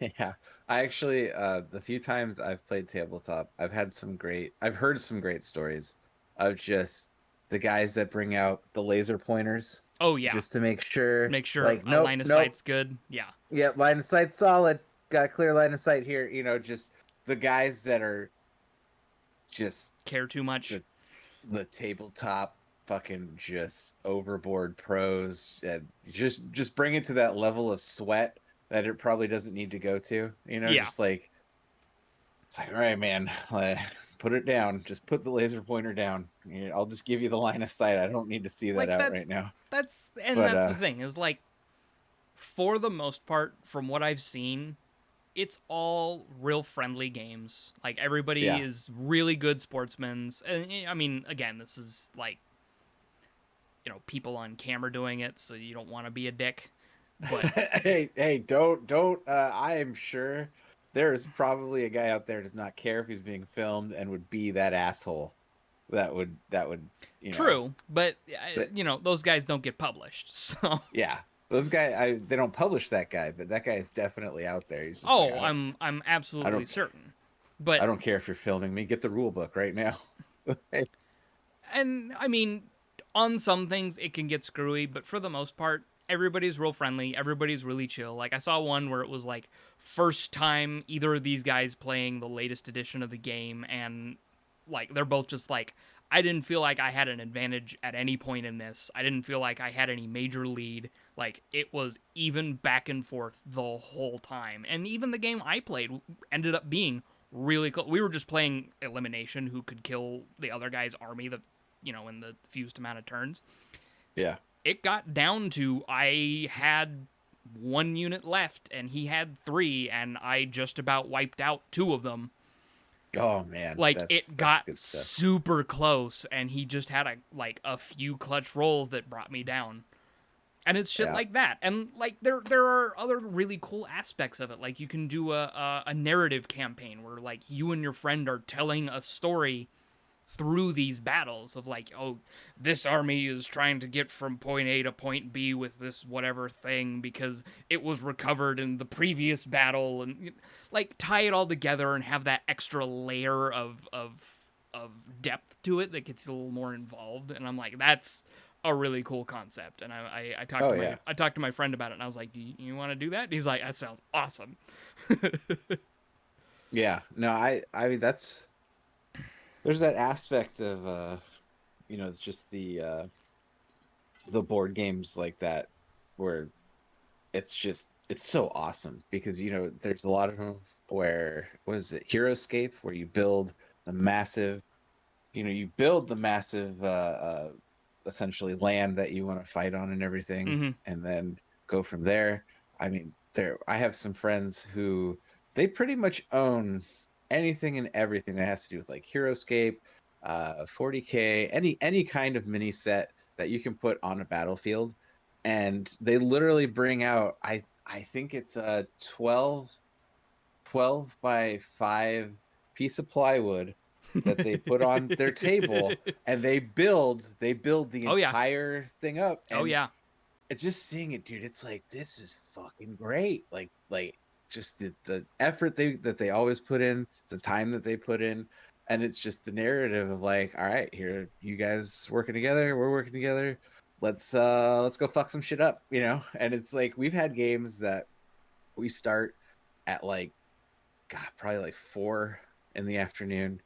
Yeah. I actually the few times I've played tabletop, I've heard some great stories of just the guys that bring out the laser pointers. Oh yeah, Just to make sure. make sure Like, a nope, line of nope. sight's good. Yeah. Yeah, line of sight solid. Got a clear line of sight here. Just the guys that are just Care too much. the tabletop fucking just overboard pros, and just bring it to that level of sweat that it probably doesn't need to go to. Yeah. Just like it's like, all right, man, put it down. Just put the laser pointer down. I'll just give you the line of sight. I don't need to see that Like, out right now. That's But, the thing is like, for the most part, from what I've seen, it's all real friendly games. Like everybody Yeah. is really good sportsmen. And I mean, again, this is like, people on camera doing it, so you don't want to be a dick. But hey, don't. I am sure there is probably a guy out there who does not care if he's being filmed and would be that asshole. That would. True, but But- those guys don't get published. So Yeah, those guys. They don't publish that guy, but that guy is definitely out there. He's just oh, like, I'm absolutely don't- certain. But I don't care if you're filming me. Get the rule book right now. and I mean, on some things it can get screwy, but for the most part, everybody's real friendly. Everybody's really chill. Like I saw one where it was like first time either of these guys playing the latest edition of the game, and like they're both just like, I didn't feel like I had an advantage at any point in this. I didn't feel like I had any major lead. Like, it was even back and forth the whole time. And even the game I played ended up being really close. We were just playing elimination, who could kill the other guy's army, in the fewest amount of turns. Yeah. It got down to I had 1 unit left and he had 3, and I just about wiped out 2 of them. Oh man, Like, that's it got good stuff. super close, and he just had a few clutch rolls that brought me down. And it's shit Yeah. like that. And like there are other really cool aspects of it. Like, you can do a narrative campaign where like you and your friend are telling a story through these battles of like, oh, this army is trying to get from point A to point B with this whatever thing because it was recovered in the previous battle, and like tie it all together and have that extra layer of depth to it that gets a little more involved. And I'm like, that's a really cool concept. And I talked Oh to my yeah. I talked to my friend about it, and I was like, you want to do that? And he's like, that sounds awesome. Yeah. No, I mean there's that aspect of it's just the board games like that where it's so awesome because there's a lot of them where what is it, Heroescape, where you build the massive essentially land that you want to fight on and everything, Hmm. and then go from there. I mean, I have some friends who they pretty much own anything and everything that has to do with like Heroescape, 40K, any kind of mini set that you can put on a battlefield, and they literally bring out I think it's a 12 by 5 piece of plywood that they put on their table, and they build the Oh yeah. entire thing up. Oh And yeah. just seeing it, dude, it's like, this is fucking great. Like just the effort that they always put in, the time that they put in. And it's just the narrative of like, all right, here, you guys working together, we're working together, let's go fuck some shit up. And it's like, we've had games that we start at like, God, probably like 4 in the afternoon,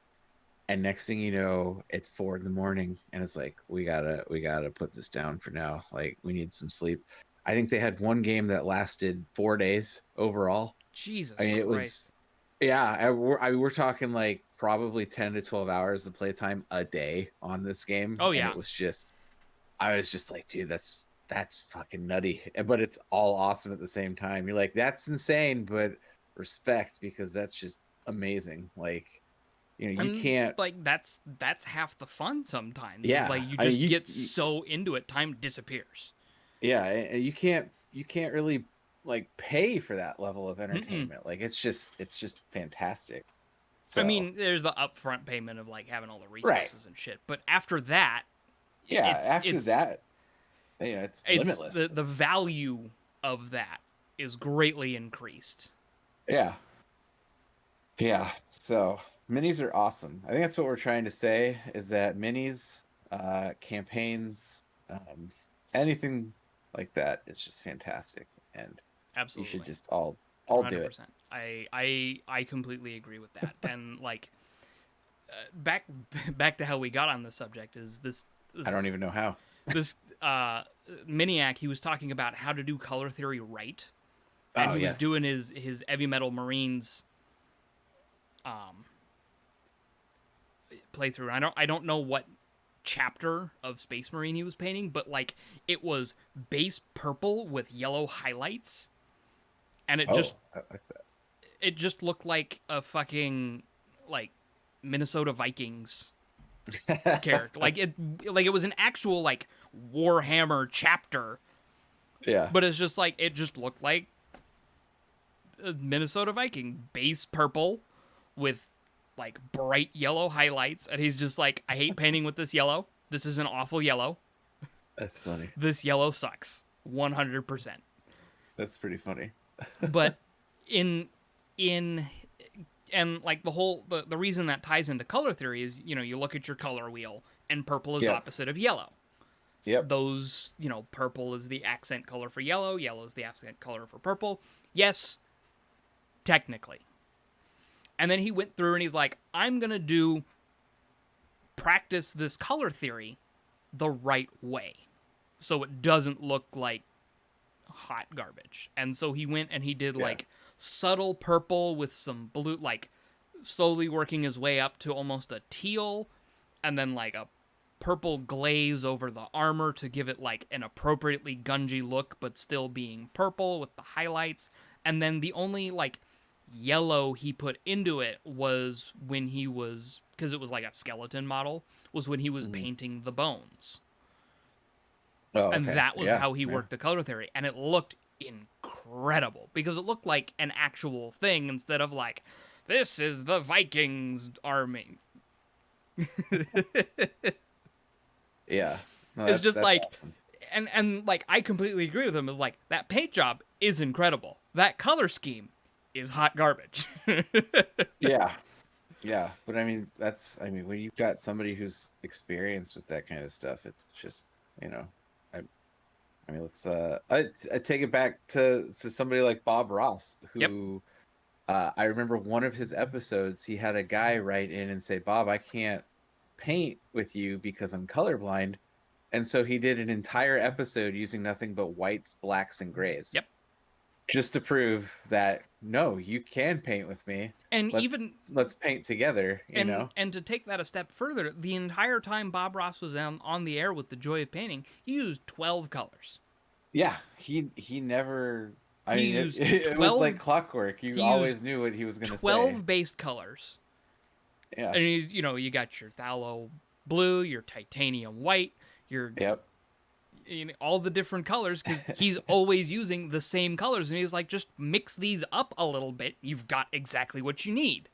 and next thing you know, it's 4 in the morning, and it's like, we gotta put this down for now. Like, we need some sleep. I think they had one game that lasted 4 days overall. I Jesus mean, it was, Christ. yeah, we're talking like probably 10 to 12 hours of playtime a day on this game, Oh and yeah. it was just, I was just like, dude, that's fucking nutty, but it's all awesome at the same time. You're like, that's insane, but respect, because that's just amazing. Like, you And can't. like that's half the fun sometimes. Is like Yeah, you I mean, just get so into it, time disappears. yeah, and you can't really like pay for that level of Mm-mm. entertainment. Like, it's just fantastic. I So, mean, there's the upfront payment of like having all the right, resources and shit, but after that, yeah. it's After it's that, it's it's the limitless. the value of that is greatly increased. Yeah, yeah. So minis are awesome. I think that's what we're trying to say, is that minis, campaigns, anything like that is just fantastic, and you should Absolutely. just all do it. 100%. I completely agree with that. And like back back to how we got on this subject is I this don't even know how. this Miniac, he was talking about how to do color theory right, and Oh he was yes. doing his Heavy Metal Marines um playthrough. I don't know what chapter of Space Marine he was painting, but like it was base purple with yellow highlights, and Oh, I like it just looked like a fucking like Minnesota Vikings that. character. Like it was an actual like Warhammer chapter, Yeah, but it's just like it just looked like a Minnesota Viking, base purple with like bright yellow highlights, and he's just like, I hate painting with this yellow. This is an awful yellow. that's funny. This yellow sucks. 100%. That's pretty funny. But in in and like the reason that ties into color theory is, you look at your color wheel, and purple is Yep. opposite of yellow. Yep. Those, purple is the accent color for yellow, yellow is the accent color for purple. Yes, technically. And then he went through and he's like, I'm going to do practice this color theory the right way so it doesn't look like hot garbage. And so he went and he did Yeah. like subtle purple with some blue, like slowly working his way up to almost a teal, and then like a purple glaze over the armor to give it like an appropriately gungy look but still being purple with the highlights. And then the only like yellow he put into it was when he was, because it was like a skeleton model, was when he was painting the bones. Oh, And okay. that was Yeah. how he Yeah. worked the color theory, and it looked incredible because it looked like an actual thing instead of like, this is the Vikings army. Yeah. No, It's just that's like, awesome. and like I completely agree with him. Is like, that paint job is incredible. That color scheme is hot garbage. Yeah. Yeah. But I mean, when you've got somebody who's experienced with that kind of stuff, it's just, I, I mean, I take it back to somebody like Bob Ross, Yep. who, I remember one of his episodes, he had a guy write in and say, Bob, I can't paint with you because I'm colorblind. And so he did an entire episode using nothing but whites, blacks, and grays. Yep. Just to prove that, no, you can paint with me. And Let's even let's paint together, and to take that a step further, the entire time Bob Ross was on the air with The Joy of Painting, he used 12 colors. Yeah, he never. I He mean, used it was 12 like clockwork. You he always used knew what he was going to say. 12 based colors. Yeah. And he's, you got your phthalo blue, your titanium white, your Yep. all the different colors, because he's always using the same colors, and he's like, just mix these up a little bit, you've got exactly what you need.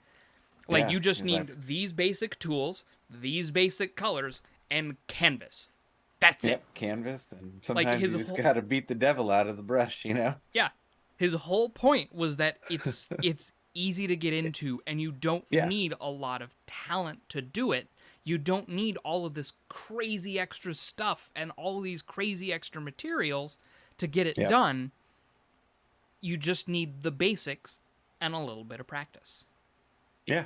Like, Yeah, you just exactly. need these basic tools, these basic colors, and canvas. That's it. Canvas, and sometimes his you just whole- got to beat the devil out of the brush, Yeah. His whole point was that it's easy to get into, and you don't Yeah. need a lot of talent to do it. You don't need all of this crazy extra stuff and all of these crazy extra materials to get it Yep. done. You just need the basics and a little bit of practice. Yeah.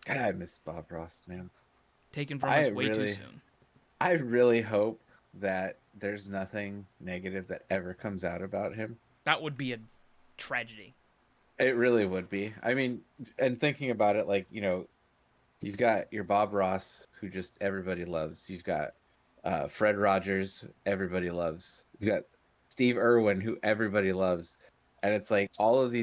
God, I miss Bob Ross, man. Taken from I us way too really- soon. I really hope that there's nothing negative that ever comes out about him. That would be a tragedy. It really would be. I mean, and thinking about it, like, you've got your Bob Ross, who just everybody loves. You've got Fred Rogers, everybody loves. You've got Steve Irwin, who everybody loves. And it's like all of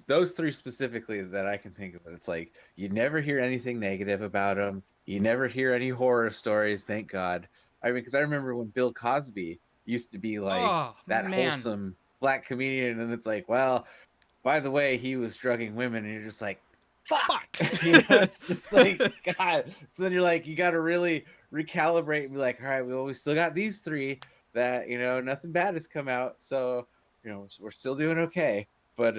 those three specifically that I can think of. It's like you never hear anything negative about them. You never hear any horror stories, thank God. I mean, because I remember when Bill Cosby used to be like Oh, that man. wholesome black comedian, and it's like, well, by the way, he was drugging women, and you're just like, fuck. It's just like, God. So then you're like, you got to really recalibrate and be like, all right, we still got these three that, nothing bad has come out. So, we're still doing okay. But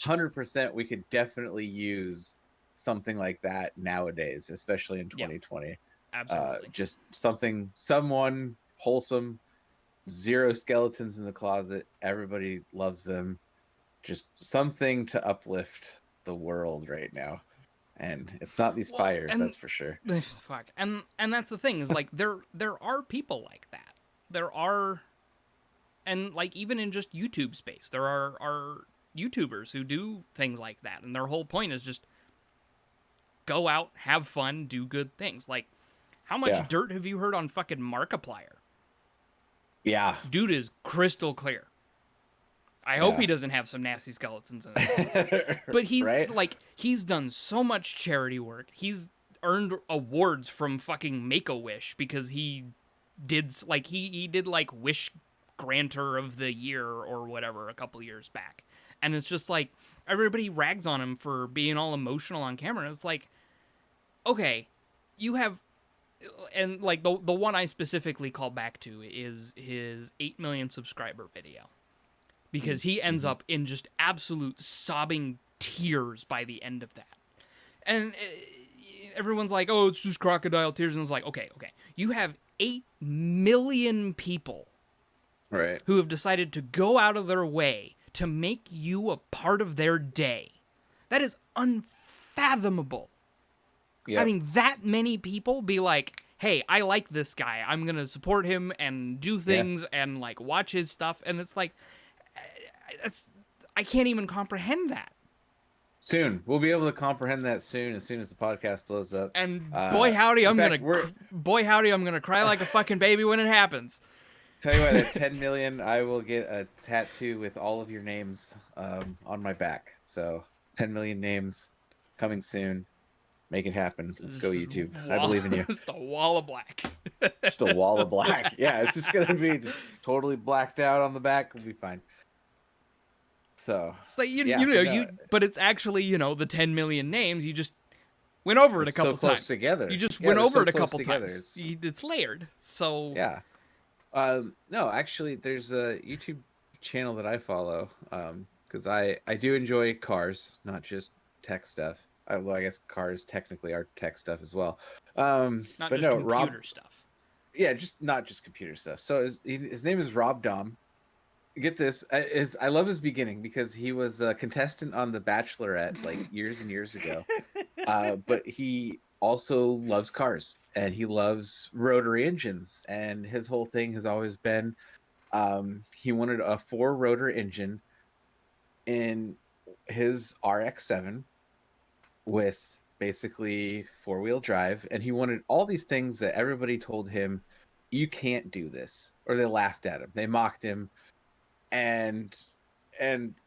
100% we could definitely use something like that nowadays, especially in 2020. Absolutely. Just someone wholesome, zero skeletons in the closet. Everybody loves them. Just something to uplift the world right now. And it's not these fires, that's for sure. Fuck. And that's the thing, is like there are people like that. There are, and like even in just YouTube space, there are YouTubers who do things like that, and their whole point is just go out, have fun, do good things. Like, how much dirt have you heard on fucking Markiplier? Yeah. Dude is crystal clear. I hope he doesn't have some nasty skeletons in it. But he's like, he's done so much charity work. He's earned awards from fucking Make-A-Wish because he did like he did like Wish Granter of the Year or whatever a couple years back. And it's just like everybody rags on him for being all emotional on camera. It's like, okay, you have, and like the one I specifically call back to is his 8 million subscriber video. Because he ends up in just absolute sobbing tears by the end of that. And everyone's like, oh, it's just crocodile tears. And it's like, okay. You have 8 million people who have decided to go out of their way to make you a part of their day. That is unfathomable. I Yep. mean, that many people be like, hey, I like this guy. I'm going to support him and do Yeah. things and like watch his stuff. And it's like, it's, I can't even comprehend that. Soon we'll be able to comprehend that soon. As soon as the podcast blows up. And boy howdy, In I'm fact, gonna we're cry like a fucking baby when it happens. tell you what. At 10 million, I will get a tattoo with all of your names on my back. So 10 million names coming soon. Make it happen. Let's go, Just YouTube. a I wall, believe in you. just a wall of black. Just a wall of black. Yeah, it's just gonna be just totally blacked out on the back. We'll be fine. So It's like yeah, but no, but it's actually the 10 million names. You just went over it a it's so couple close times. together. You just Yeah, went they're over so it a close couple together. times. It's layered. So Yeah. No, actually, there's a YouTube channel that I follow because I do enjoy cars, not just tech stuff. Well, I guess cars technically are tech stuff as well. not But just no, Rob. computer stuff. Yeah, just not just computer stuff. So his name is Rob Dom. Get this, is I love his beginning because he was a contestant on The Bachelorette like years and years ago. But he also loves cars and he loves rotary engines. And his whole thing has always been he wanted a 4-rotor engine in his RX-7 with basically 4-wheel drive. And he wanted all these things that everybody told him, you can't do this. Or they laughed at him, they mocked him. And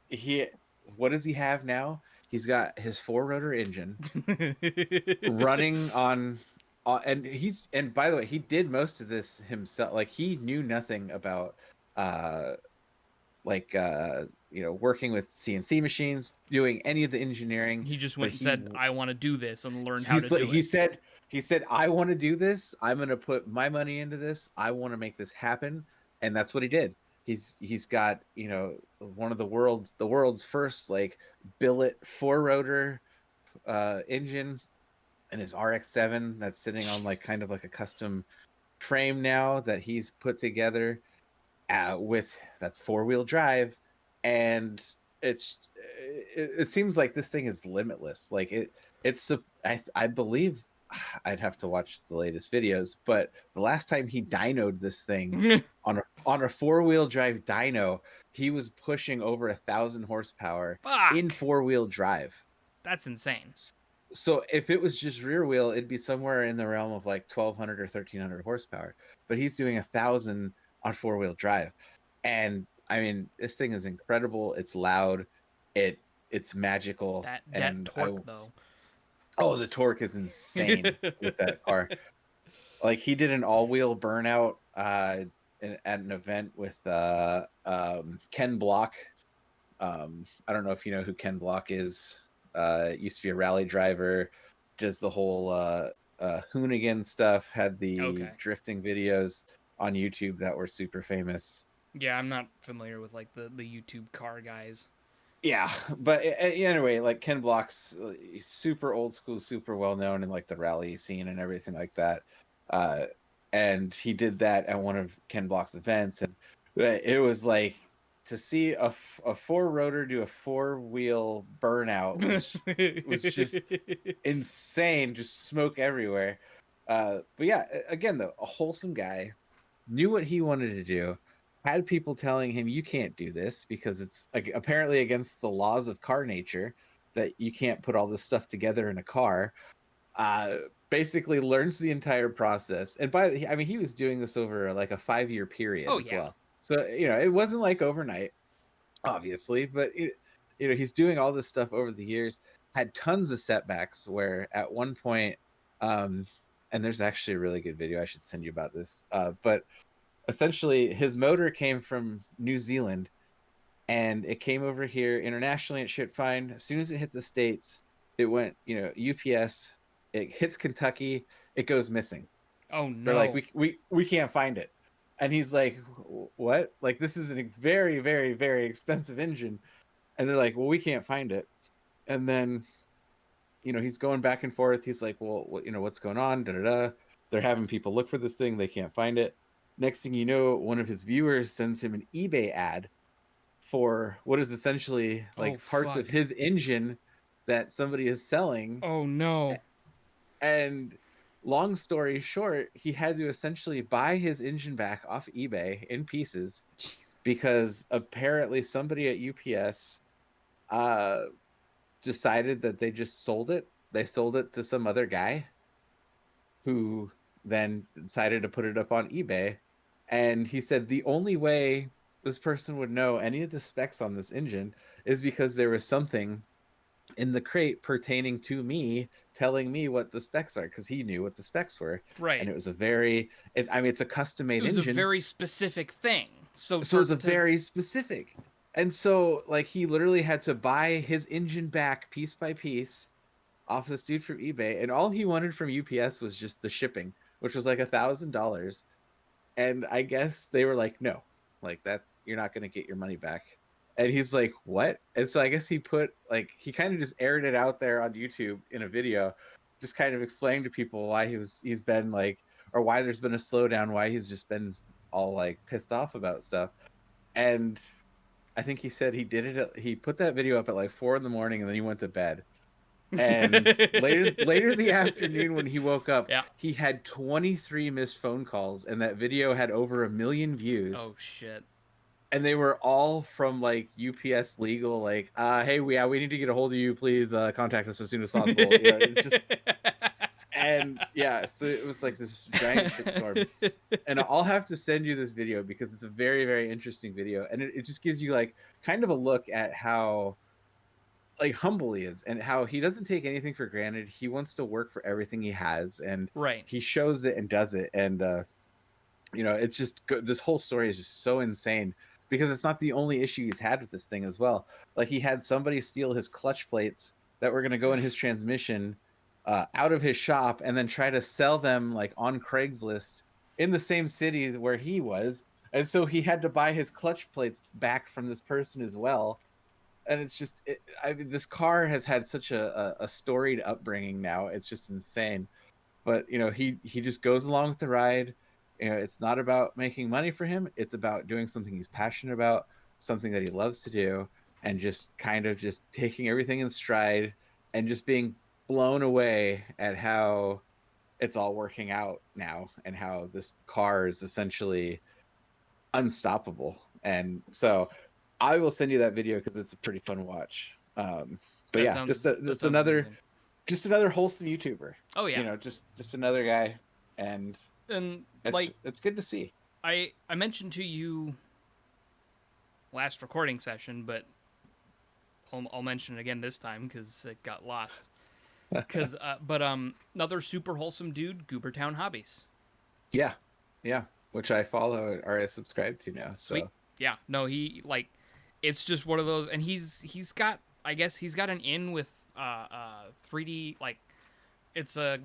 he, what does he have now? He's got his 4-rotor engine running on and by the way, he did most of this himself. Like he knew nothing about uh working with CNC machines, doing any of the engineering. He just But went and said, "I want to do this," and learned how to he's like do it. he said, I want to do this. I'm going to put my money into this. I want to make this happen. And that's what he did. He's got, one of the world's first like billet 4-rotor engine in his RX-7 that's sitting on like kind of like a custom frame now that he's put together with that's 4-wheel drive. And it seems like this thing is limitless. Like I believe I'd have to watch the latest videos, but the last time he dynoed this thing on a 4-wheel drive dyno, he was pushing over 1,000 horsepower in Fuck, 4-wheel drive. that's insane. So if it was just rear wheel, it'd be somewhere in the realm of like 1,200 or 1,300 horsepower. But he's doing 1,000 on 4-wheel drive, and I mean, this thing is incredible. It's loud, it's magical, That and torque though. the torque is insane with that car. Like he did an all-wheel burnout at an event with Ken Block. I don't know if you know who Ken Block is. Used to be a rally driver, does the whole Hoonigan stuff, had the drifting videos on YouTube that were super famous. Yeah, I'm not familiar with like the YouTube car guys. Yeah, but anyway, like Ken Block's super old school, super well known in like the rally scene and everything like that. And he did that at one of Ken Block's events, and it was like to see a 4-rotor do a 4-wheel burnout was just insane, just smoke everywhere. But yeah, again though, a wholesome guy, knew what he wanted to do, had people telling him you can't do this because it's apparently against the laws of car nature that you can't put all this stuff together in a car. Basically learns the entire process, and he was doing this over like a 5-year period as well. So it wasn't like overnight, obviously, but he's doing all this stuff over the years. Had tons of setbacks where at one point, and there's actually a really good video I should send you about this. But essentially, his motor came from New Zealand, and it came over here internationally. It shipped fine. As soon as it hit the States, it went UPS. It hits Kentucky. It goes missing. Oh no! They're like, we can't find it. And he's like, what? Like, this is a very, very, very expensive engine. And they're like, well, we can't find it. And then, he's going back and forth. He's like, well, what's going on? Da, da, da. They're having people look for this thing. They can't find it. Next thing you know, one of his viewers sends him an eBay ad for what is essentially like parts of his engine that somebody is selling. Oh no! And long story short, he had to essentially buy his engine back off eBay in pieces because apparently somebody at UPS uh decided that they just sold it. They sold it to some other guy who then decided to put it up on eBay. And he said the only way this person would know any of the specs on this engine is because there was something in the crate pertaining to me telling me what the specs are because he knew what the specs were. And Right. it was a very I mean it's a custom It made was a engine, very specific thing. So so it for was a to very specific. And so like he literally had to buy his engine back piece by piece off this dude from eBay, and all he wanted from UPS was just the shipping, which was like $1,000. And I guess they were like, no, like that, you're not gonna get your money back. And he's like, what? And so I guess he put like he kind of just aired it out there on YouTube in a video, just kind of explaining to people why he's been like, or why there's been a slowdown, why he's just been all like pissed off about stuff. And I think he said he did it. He put that video up at like 4 in the morning, and then he went to bed. And later in the afternoon, when he woke up, Yeah. he had 23 missed phone calls, and that video had over 1 million views. Oh shit. And they were all from like UPS legal, like, hey, we need to get a hold of you. Please contact us as soon as possible. You know, it's just and yeah, so it was like this giant shitstorm. And I'll have to send you this video because it's a very, very interesting video, and it just gives you like kind of a look at how like humble he is and how he doesn't take anything for granted. He wants to work for everything he has, and Right. he shows it and does it. And you know, it's just this whole story is just so insane because it's not the only issue he's had with this thing as well. Like he had somebody steal his clutch plates that were going to go in his transmission out of his shop and then try to sell them like on Craigslist in the same city where he was. And so he had to buy his clutch plates back from this person as well. And it's just I mean, this car has had such a storied upbringing now. It's just insane. But you know, he just goes along with the ride. You know, it's not about making money for him. It's about doing something he's passionate about, something that he loves to do, and just kind of just taking everything in stride and just being blown away at how it's all working out now and how this car is essentially unstoppable. And so I will send you that video because it's a pretty fun watch. But yeah, That sounds amazing. just another wholesome YouTuber. Oh yeah. You know, just another guy, and And like it's good to see. I mentioned to you last recording session, but I'll mention it again this time because it got lost. But another super wholesome dude, Goobertown Hobbies. Yeah, yeah, which I follow or I subscribe to now. So Sweet. Yeah. No, he like it's just one of those, and he's got, I guess he's got an in with 3D, like it's a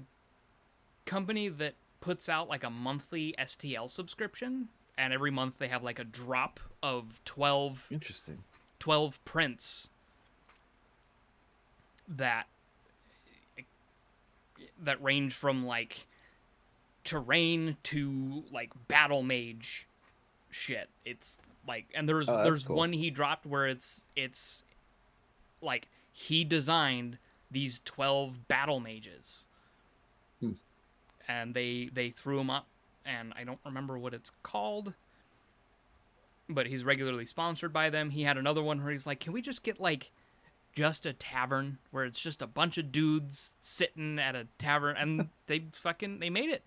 company that puts out like a monthly STL subscription, and every month they have like a drop of 12 interesting. 12 prints that range from like terrain to like battle mage shit. It's like, and there's Cool. one he dropped where it's like he designed these 12 battle mages. Hmm. And they threw them up, and I don't remember what it's called, but he's regularly sponsored by them. He had another one where he's like, can we just get like just a tavern where it's just a bunch of dudes sitting at a tavern, and they made it.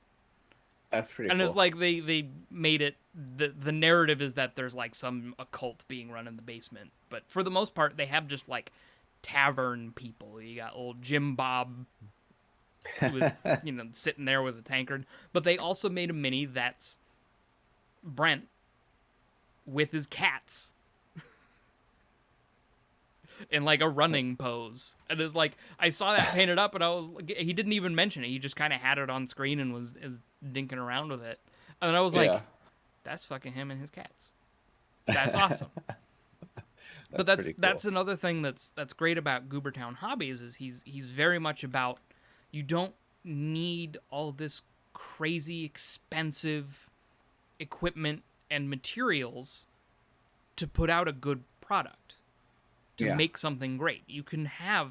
That's pretty And cool. it's like they made it, the narrative is that there's like some occult being run in the basement, but for the most part they have just like tavern people. You got old Jim Bob with you know, sitting there with a tankard, but they also made a mini that's Brent with his cats in like a running pose. And it's like, I saw that painted up, and I was like, he didn't even mention it. He just kind of had it on screen and was dinking around with it. And I was like, Yeah. that's fucking him and his cats. That's awesome. But pretty cool. that's another thing that's great about Goobertown Hobbies is he's very much about, you don't need all this crazy expensive equipment and materials to put out a good product, to Yeah. make something great. You can have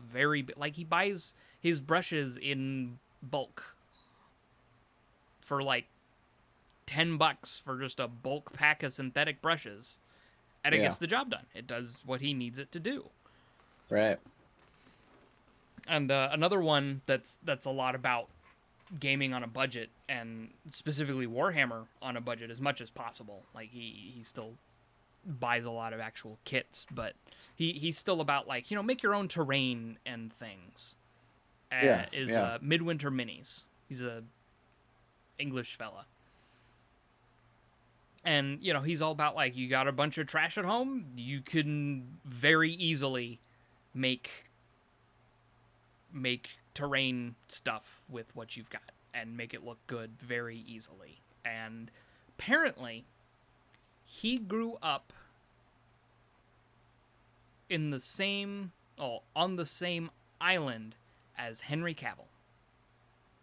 like he buys his brushes in bulk for like $10 for just a bulk pack of synthetic brushes, and it Yeah. gets the job done. It does what he needs it to do. Right. And another one that's a lot about gaming on a budget, and specifically Warhammer on a budget as much as possible. Like he still buys a lot of actual kits, but he's still about like, you know, make your own terrain and things. Yeah, Is yeah. Midwinter Minis. He's a English fella. And, you know, he's all about like, you got a bunch of trash at home, you can very easily make terrain stuff with what you've got and make it look good very easily. And apparently he grew up in the same on the same island as Henry Cavill.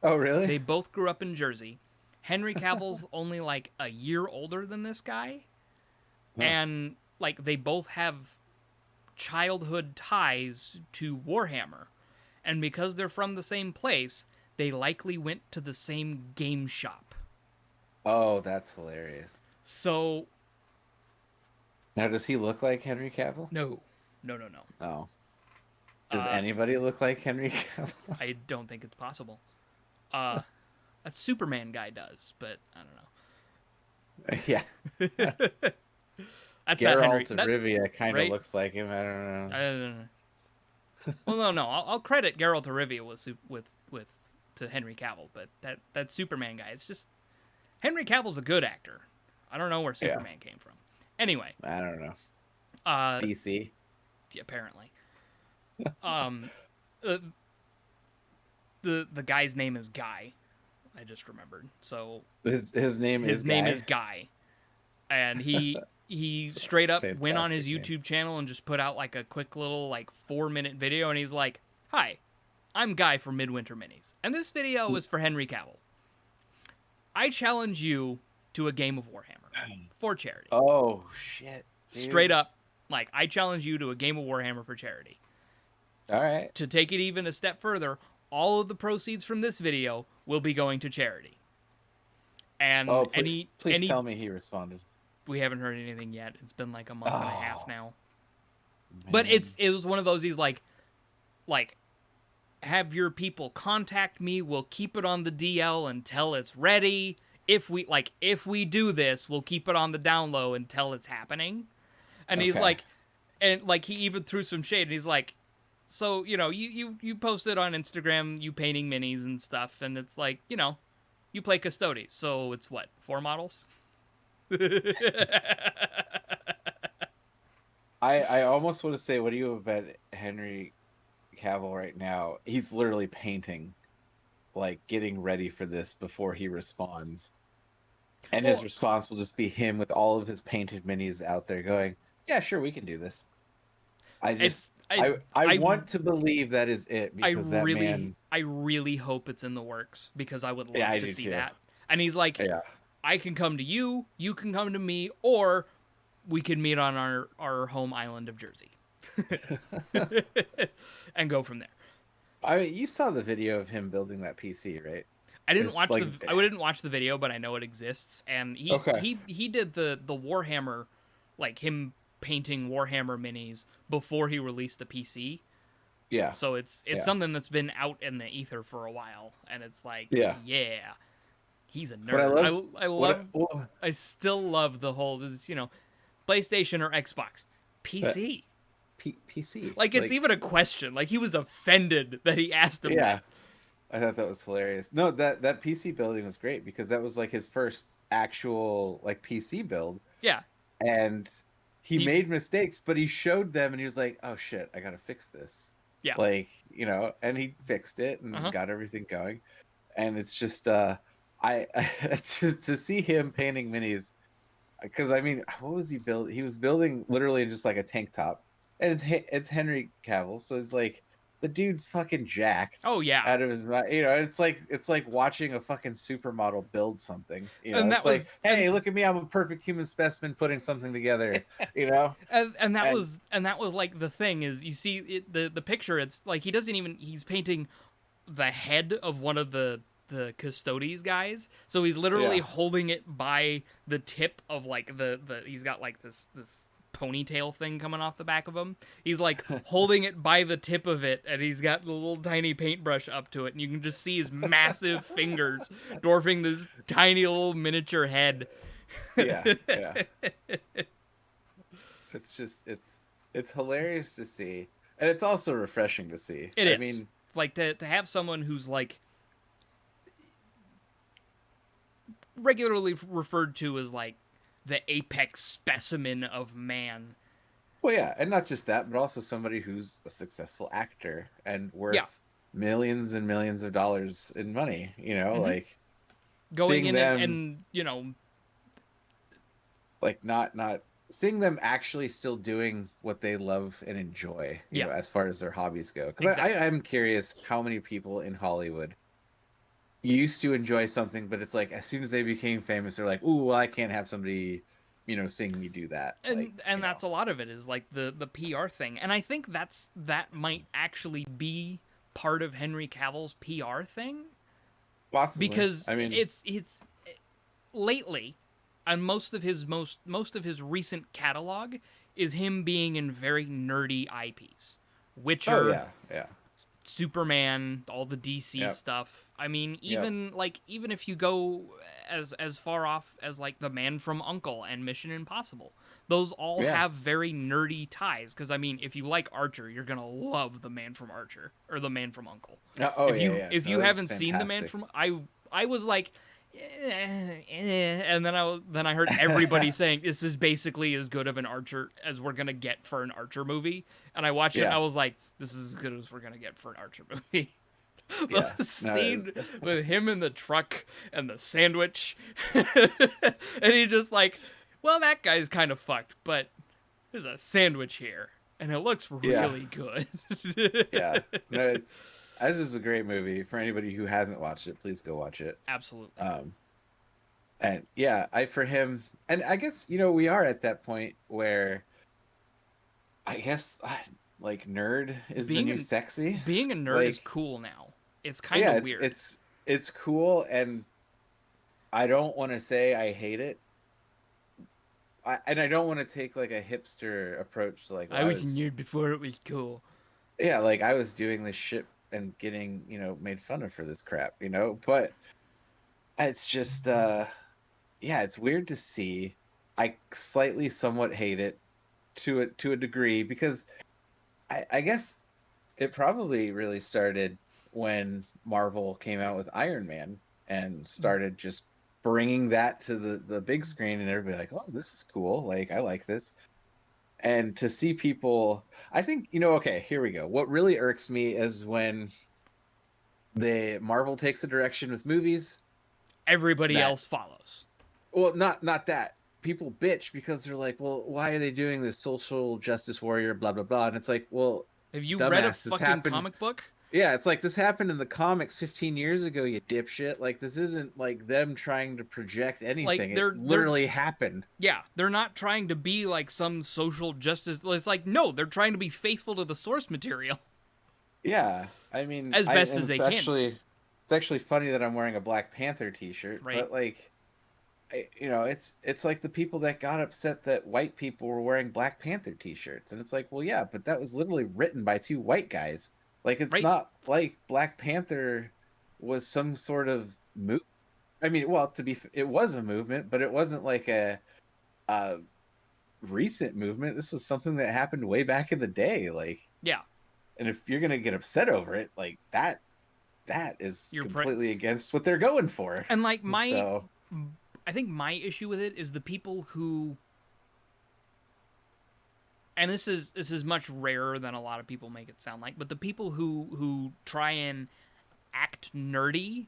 Oh, really? They both grew up in Jersey. Henry Cavill's only like a year older than this guy. Huh. And like they both have childhood ties to Warhammer. And because they're from the same place, they likely went to the same game shop. Oh, that's hilarious. So Now, does he look like Henry Cavill? no. Oh. Does anybody look like Henry Cavill? I don't think it's possible. That Superman guy does, but I don't know. Yeah. That's not Henry. Geralt of Rivia kind of right? looks like him. I don't know. I don't know. Well, no. I'll credit Geralt of Rivia with to Henry Cavill, but that Superman guy, it's just Henry Cavill's a good actor. I don't know where Superman came from. Anyway, I don't know. DC. Apparently. The guy's name is Guy. I just remembered. So His name is Guy, and he straight up went on his Fantastic YouTube channel and just put out like a quick little like 4-minute video, and he's like, "Hi, I'm Guy from Midwinter Minis, and this video was for Henry Cavill. I challenge you to a game of Warhammer for charity." Oh shit! Dude. Straight up, like, I challenge you to a game of Warhammer for charity. All right. To take it even a step further, all of the proceeds from this video will be going to charity. And please tell me he responded. We haven't heard anything yet. It's been like a month and a half now. Man. But it was one of those, he's like, have your people contact me. We'll keep it on the DL until it's ready. If we do this, we'll keep it on the down low until it's happening. And he's like, and like he even threw some shade, and he's like, so, you know, you posted on Instagram, you painting minis and stuff, and it's like, you know, you play Custodes, so it's what, 4 models? I almost want to say, what do you about Henry Cavill right now? He's literally painting, like getting ready for this before he responds. And his response will just be him with all of his painted minis out there going, yeah, sure, we can do this. I want to believe that is it, because I really hope it's in the works, because I would love to see that. And he's like, I can come to you, you can come to me, or we can meet on our home island of Jersey. And go from there. I mean, you saw the video of him building that PC, right? I didn't watch the video, but I know it exists. And he did the Warhammer, like him painting Warhammer minis before he released the PC. Yeah. So it's something that's been out in the ether for a while, and it's like, he's a nerd. I still love the whole, you know, PlayStation or Xbox, PC. PC. Like, it's even a question. Like, he was offended that he asked him that. I thought that was hilarious. No, that PC building was great, because that was like his first actual like PC build. Yeah. And he made mistakes, but he showed them, and he was like, "Oh shit, I gotta fix this." Yeah. Like, you know, and he fixed it and got everything going. And it's just to see him painting minis, because I mean, what was he building? He was building literally just like a tank top, and it's Henry Cavill, so it's like, the dude's fucking jacked. Oh yeah. Out of his mind, you know. It's like watching a fucking supermodel build something. You know, and it's like, hey, look at me, I'm a perfect human specimen putting something together. You know. And that was like the thing is, you see the picture. It's like he's painting the head of one of the Custodes guys. So he's literally Yeah. holding it by the tip of like the he's got like this ponytail thing coming off the back of him. He's like holding it by the tip of it, and he's got the little tiny paintbrush up to it, and you can just see his massive fingers dwarfing this tiny little miniature head. Yeah. Yeah. It's just it's hilarious to see, and it's also refreshing to see. It I is. mean, Like to have someone who's like regularly referred to as like the apex specimen of man. well, yeah, and not just that, but also somebody who's a successful actor and Yeah. worth millions and millions of dollars in money. Hmm. Like Going seeing in them, and you know, like not seeing them actually still doing what they love and enjoy. You yeah, know, as far as their hobbies go. Because exactly. I'm curious how many people in Hollywood used to enjoy something, but it's like as soon as they became famous, they're like, "Ooh, well, I can't have somebody, seeing me do that." Like, And that's a lot of it is like the PR thing. And I think that might actually be part of Henry Cavill's PR thing possibly. because I mean, it's lately and most of his recent catalog is him being in very nerdy IPs. oh Witcher, yeah, yeah, Superman, all the DC yep, stuff. I mean, yep, even if you go as far off as like The Man from Uncle and Mission Impossible, those all yeah. have very nerdy ties. Because I mean, if you like Archer, you're gonna love The Man from Archer or The Man from Uncle. Oh yeah, yeah. If No, you that was haven't seen The Man fantastic. from I was like. And then I heard everybody saying this is basically as good of an Archer as we're gonna get for an Archer movie, and I watched it and Yeah, I was like, this is as good as we're gonna get for an Archer movie. yeah. The No, scene with him in the truck and the sandwich, and he's just like, well, that guy's kind of fucked, but there's a sandwich here, and it looks yeah, really good. yeah. No, it's this is a great movie. For anybody who hasn't watched it, please go watch it. Absolutely. Um, and yeah, I for him, and I guess we are at that point where I guess like nerd is the Being new a sexy. being a nerd is Like, cool now. It's kind yeah, of it's weird. it's it's cool, and I don't want to say I hate it. And I don't want to take like a hipster approach to like, well, I I was a was, nerd before it was cool. yeah, like I was doing this shit and getting, made fun of for this crap. But it's just, yeah, it's weird to see. I slightly somewhat hate it to a degree because I guess it probably really started when Marvel came out with Iron Man and started just bringing that to the big screen, and everybody like, oh, this is cool. Like, I like this. And to see people, I think, okay, here we go. What really irks me is when the Marvel takes a direction with movies Everybody that, else follows. well, not that. People bitch because they're like, well, why are they doing this social justice warrior, blah, blah, blah. And it's like, well, Have you read a dumbass, this fucking happened. comic book? Yeah, it's like this happened in the comics 15 years ago, you dipshit. Like, this isn't like them trying to project Like anything. It they're literally happened. yeah, they're not trying to be like some social justice. It's like no, they're trying to be faithful to the source material Yeah. I mean, as best and as they can be. it's actually funny that I'm wearing a Black Panther t-shirt, Right? but like it's like the people that got upset that white people were wearing Black Panther t-shirts, and it's like, well, yeah, but that was literally written by two white guys. Like, it's Right? not like Black Panther was some sort of move. I mean, well, it was a movement, but it wasn't like a recent movement. This was something that happened way back in the day. Like, Yeah. and if you're gonna get upset over it, like that is You're completely against what they're going for. and like So, I think my issue with it is the people who and this is much rarer than a lot of people make it sound like, but the people who try and act nerdy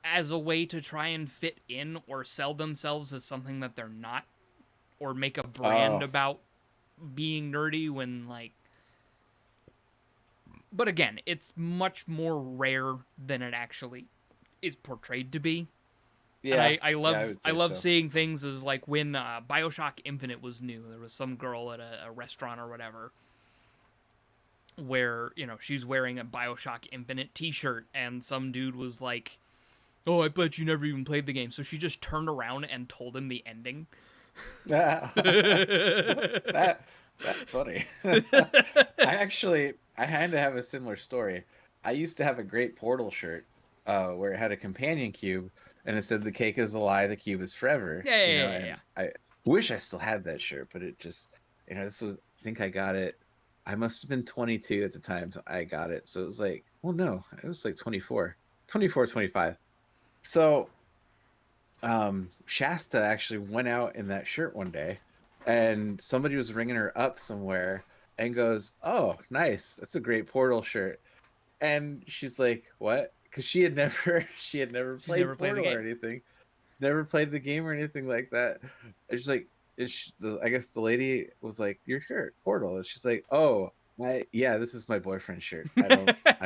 as a way to try and fit in or sell themselves as something that they're not or make a brand oh, about being nerdy when like but again, it's much more rare than it actually is portrayed to be. And yeah, yeah, I would I say love so. seeing things as like when Bioshock Infinite was new, there was some girl at a restaurant or whatever, where, you know, she's wearing a BioShock Infinite t-shirt and some dude was like, "Oh, I bet you never even played the game." So she just turned around and told him the ending. that that's funny. I had to have a similar story. I used to have a great Portal shirt, where it had a companion cube, and it said, "The cake is a lie, the cube is forever." Yeah, You yeah, know, yeah, yeah. and I wish I still had that shirt, but it just, this was, I think I got it. I must have been 22 at the time, so I got it. So it was like, well, no, it was like 24, 25. So Shasta actually went out in that shirt one day, and somebody was ringing her up somewhere and goes, "Oh, nice. That's a great Portal shirt." And she's like, "What?" Because she had never She's never played played the Portal or game. anything, never played the game or anything like that. And she's like, I guess the lady was like, "Your shirt, Portal." And she's like, "Oh, yeah, this is my boyfriend's shirt. I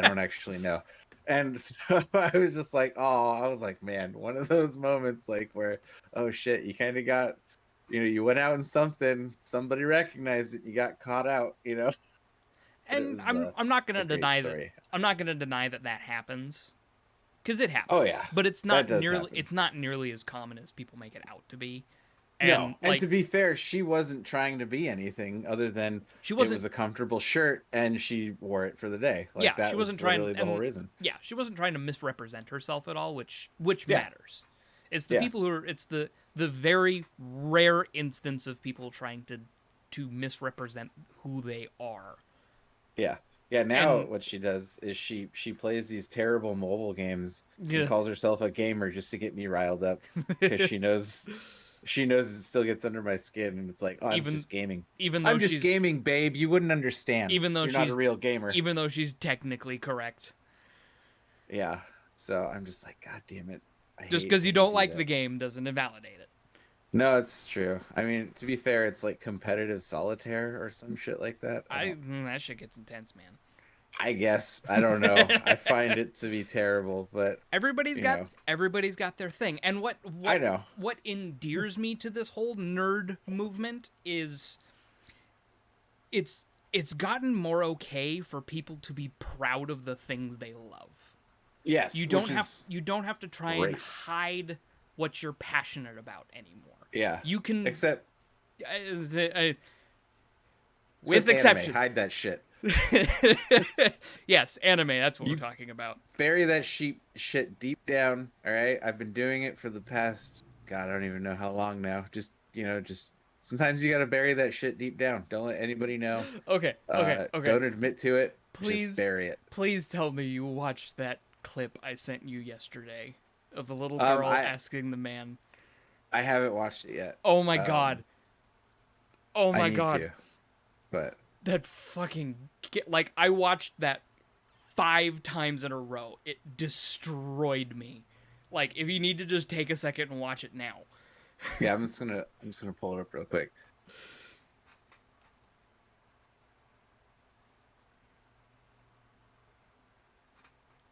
don't actually know." And so I was just like, "Oh," I was like, "Man, one of those moments like where, oh shit, you kind of got, you went out in something, somebody recognized it, you got caught out, you know." But And I'm not it's a gonna great deny that story. that happens, because it Oh happens, yeah, but it's that not does nearly happen. as common as people make it out to be. No, And and like, to be fair, she wasn't trying to be anything other than she it wasn't, was a comfortable shirt and she wore it for the day. Like yeah, she that wasn't was trying, literally the whole and reason. yeah, she wasn't trying to misrepresent herself at all, which Yeah, matters. It's the yeah, people who are, it's the very rare instance of people trying to misrepresent who they are. yeah, yeah. Now And what she does is she plays these terrible mobile games and yeah, calls herself a gamer just to get me riled up because she knows it still gets under my skin and it's like, oh, I'm even just gaming. even though I'm just she's gaming, babe. You wouldn't understand. even though You're not a she's real gamer. even though she's technically correct. Yeah. So I'm just like, God damn it. I Just hate because you when they don't do like the that. game doesn't invalidate it. No, it's true. I mean, to be fair, it's like competitive solitaire or some shit like that. That shit gets intense, man. I guess. I don't know. I find it to be terrible, but everybody's you got know, everybody's got their thing. And I know. what endears me to this whole nerd movement is it's gotten more okay for people to be proud of the things they love. Yes, which is You don't have to try and great. hide what you're passionate about anymore. Yeah. You can, Except with anime. exceptions. Hide that shit. Yes, anime, that's what we're You talking about. bury that shit deep down, all right? I've been doing it for the past, God, I don't even know how long now. Just sometimes you got to bury that shit deep down. Don't let anybody know. Okay, okay, okay. Don't admit to it. Just Please, bury it. please tell me you watched that clip I sent you yesterday of the little Um, girl I asking the man. I haven't watched it yet. Oh my god. Um, Oh I my need god. to, but That fucking like I watched that 5 times in a row. It destroyed me. Like if you need to just take a second and watch it now. yeah, I'm just gonna pull it up real quick.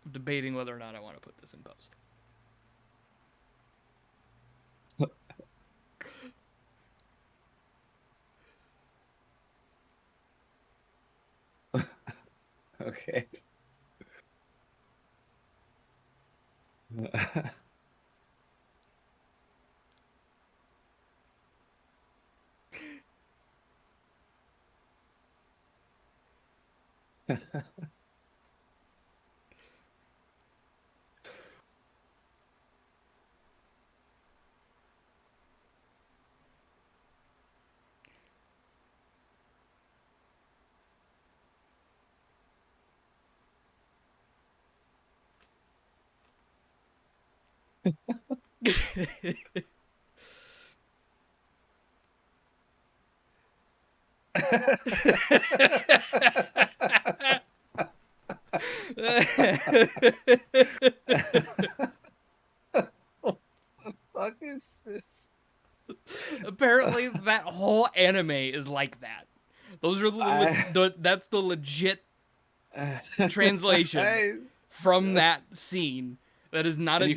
I'm debating whether or not I want to put this in post. Okay. Fuck is this? Apparently that whole anime is like that. Those are I, that's the legit translation I, from that scene. That is not and a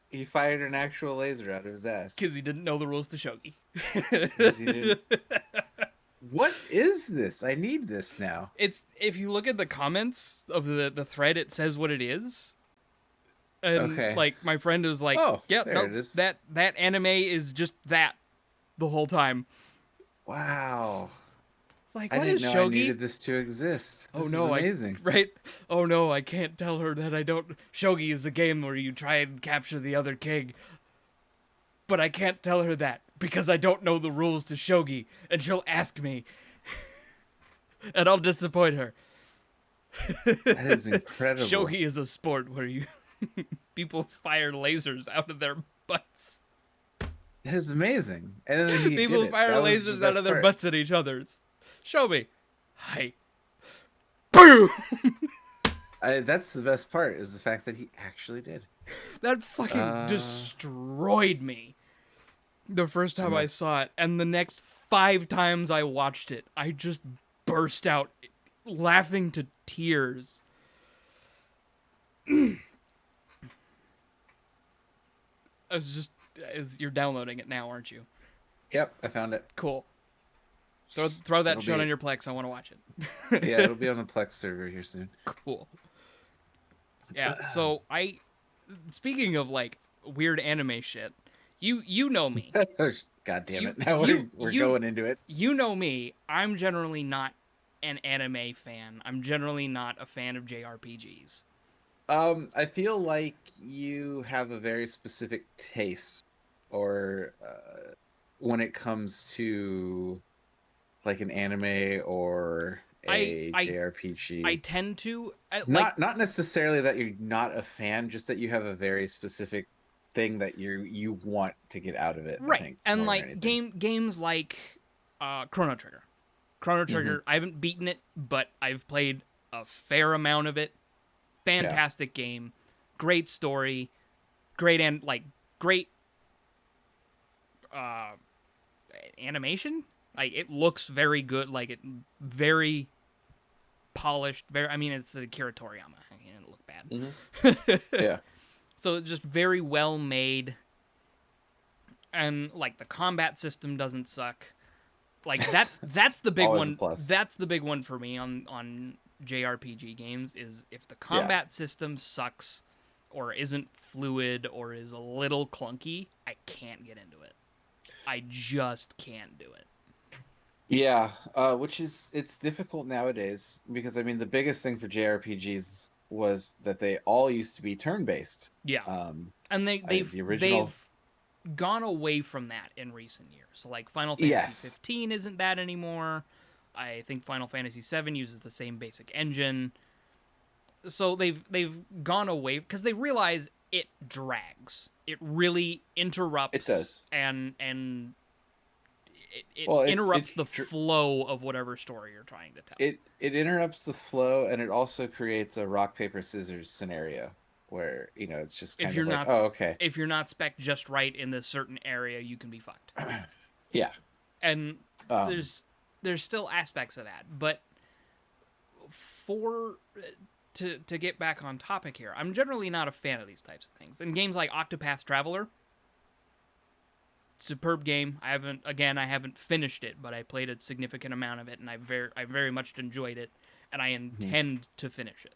he fired an actual laser out of his ass because he didn't know the rules to shogi. because he didn't. What is this? I need this now. It's if you look at the comments of the thread, it says what it is. And Okay. like my friend was like, Oh, "Yep, there nope, it is. that anime is just that the whole time." Wow. Like, I what didn't is know I shogi? needed this to exist. Oh This is no, I amazing. right? Oh no, I can't tell her that I don't. Shogi is a game where you try and capture the other king, but I can't tell her that because I don't know the rules to shogi, and she'll ask me, and I'll disappoint her. That is incredible. Shogi is a sport where you people fire lasers out of their butts. That is amazing. And then he People did it. fire That was the lasers out best of their part. butts at each other's. Show me. Hi. Boom! That's the best part, is the fact that he actually did. That fucking destroyed me the first time I saw it, and the next 5 times I watched it, I just burst out laughing to tears. You're downloading it now, aren't you? Yep, I found it. Cool. Throw that It'll shit be- on your Plex. I want to watch it. Yeah, it'll be on the Plex server here soon. Cool. Yeah. So speaking of like weird anime shit, you know me. God damn You- it. Now we're you- going into it. You know me. I'm generally not an anime fan. I'm generally not a fan of JRPGs. I feel like you have a very specific taste, or when it comes to like an anime or a JRPG. I tend to Not necessarily that you're not a fan, just that you have a very specific thing that you want to get out of it. I right. think, And more than like anything. games like Chrono Trigger. Chrono Trigger, I haven't beaten it, but I've played a fair amount of it. Fantastic game, great story, great animation. Like it looks very good. Like it very polished. I mean, it's Akira Toriyama. It can't look bad. Yeah. So it's just very well made, and like the combat system doesn't suck. Like that's the big Always a one. plus. That's the big one for me on JRPG games is if the combat system sucks or isn't fluid or is a little clunky, I can't get into it. I just can't do it. Yeah, which is, it's difficult nowadays because I mean the biggest thing for JRPGs was that they all used to be turn-based. Yeah. And they've the original- they've gone away from that in recent years. So like Final Fantasy Yes. 15 isn't that anymore. I think Final Fantasy 7 uses the same basic engine. So they've gone away because they realize it drags. It really interrupts. It does. And it Well, interrupts the flow of whatever story you're trying to tell. It interrupts the flow, and it also creates a rock paper scissors scenario where it's just kind if you're of like, not oh, okay, if you're not spec just right in this certain area, you can be fucked. yeah. And Um, there's still aspects of that, but to get back on topic here, I'm generally not a fan of these types of things. In games like Octopath Traveler, superb game. I haven't finished it, but I played a significant amount of it, and I very much enjoyed it, and I intend to finish it.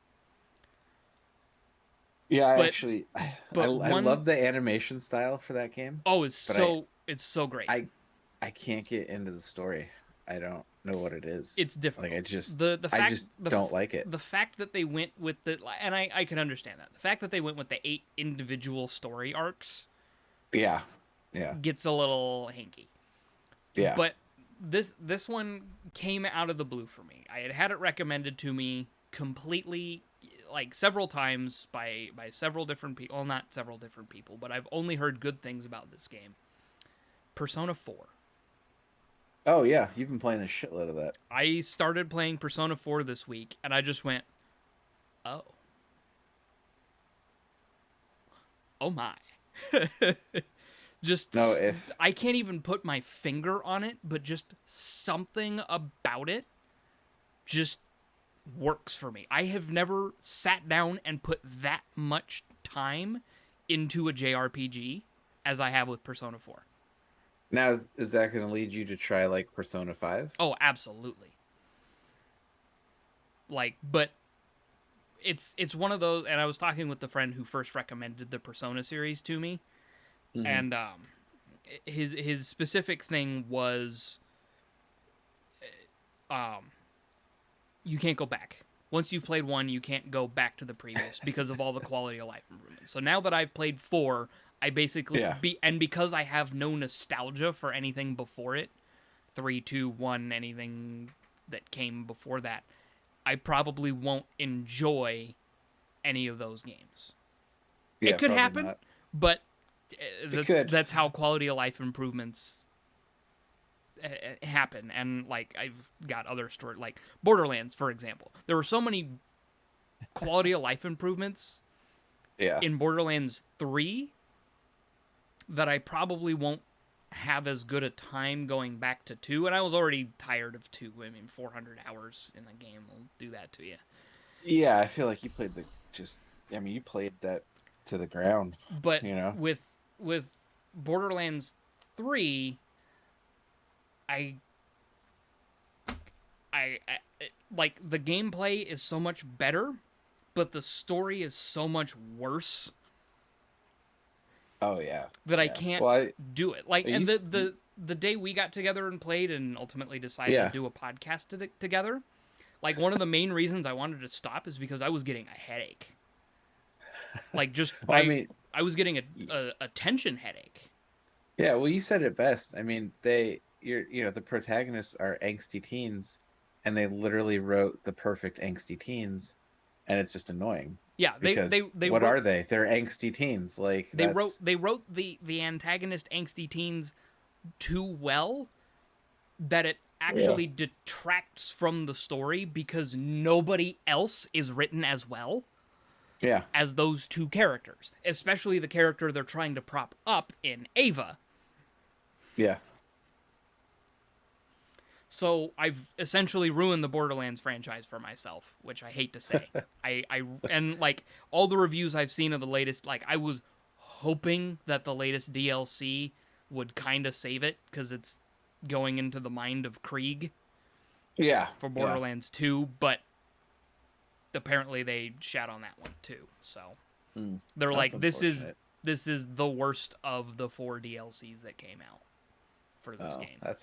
Yeah, I but love the animation style for that game. Oh, it's so great. I can't get into the story. I don't know what it is. It's difficult. Like I just the don't like it. The fact that they went with and I can understand that. The fact that they went with the 8 individual story arcs Yeah. gets a little hanky. Yeah. But this one came out of the blue for me. I had it recommended to me completely, like several times by several different people. Well, not several different people, but I've only heard good things about this game. Persona 4. Oh yeah, you've been playing a shitload of that. I started playing Persona 4 this week, and I just went, oh my. I can't even put my finger on it, but just something about it just works for me. I have never sat down and put that much time into a JRPG as I have with Persona 4. Now, is that going to lead you to try like Persona 5? Oh, absolutely. Like, but it's one of those, and I was talking with the friend who first recommended the Persona series to me, Hmm. and his specific thing was um you can't go back. Once you've played one, you can't go back to the previous because of all the quality of life improvements. So now that I've played four, I basically Yeah. and because I have no nostalgia for anything before it, three, two, one, anything that came before that, I probably won't enjoy any of those games. It Yeah, could probably happen, not. but It could. that's how quality of life improvements happen. And like I've got other story like Borderlands, for example. There were so many quality of life improvements Yeah. in Borderlands 3 that I probably won't have as good a time going back to 2, and I was already tired of 2. I mean, 400 hours in a game will do that to you. Yeah, I feel like you played the just I mean, you played that to the ground, But you know. with Borderlands 3, I like the gameplay is so much better, but the story is so much worse Oh yeah. that I Yeah. can't Well, do it. Like, I and used the day we got together and played, and ultimately decided to yeah. do a podcast together. Like, one of the main reasons I wanted to stop is because I was getting a headache. Like, just Well, I mean, I was getting y- a tension headache. yeah, well, you said it best. I mean, the protagonists are angsty teens, and they literally wrote the perfect angsty teens, and it's just annoying Yeah, because they what wrote are they? They're angsty teens. Like that's they wrote the antagonist angsty teens too well that it yeah. actually detracts from the story because nobody else is written as well Yeah. as those two characters, especially the character they're trying to prop up in Ava. Yeah. So I've essentially ruined the Borderlands franchise for myself, which I hate to say. I and like all the reviews I've seen of the latest, like I was hoping that the latest DLC would kind of save it because it's going into the mind of Krieg Yeah. for Yeah. Borderlands 2, but apparently they shat on that one too. So Mm. they're That's like, unfortunate. this is the worst of the four DLCs that came out for this Oh, game. yeah,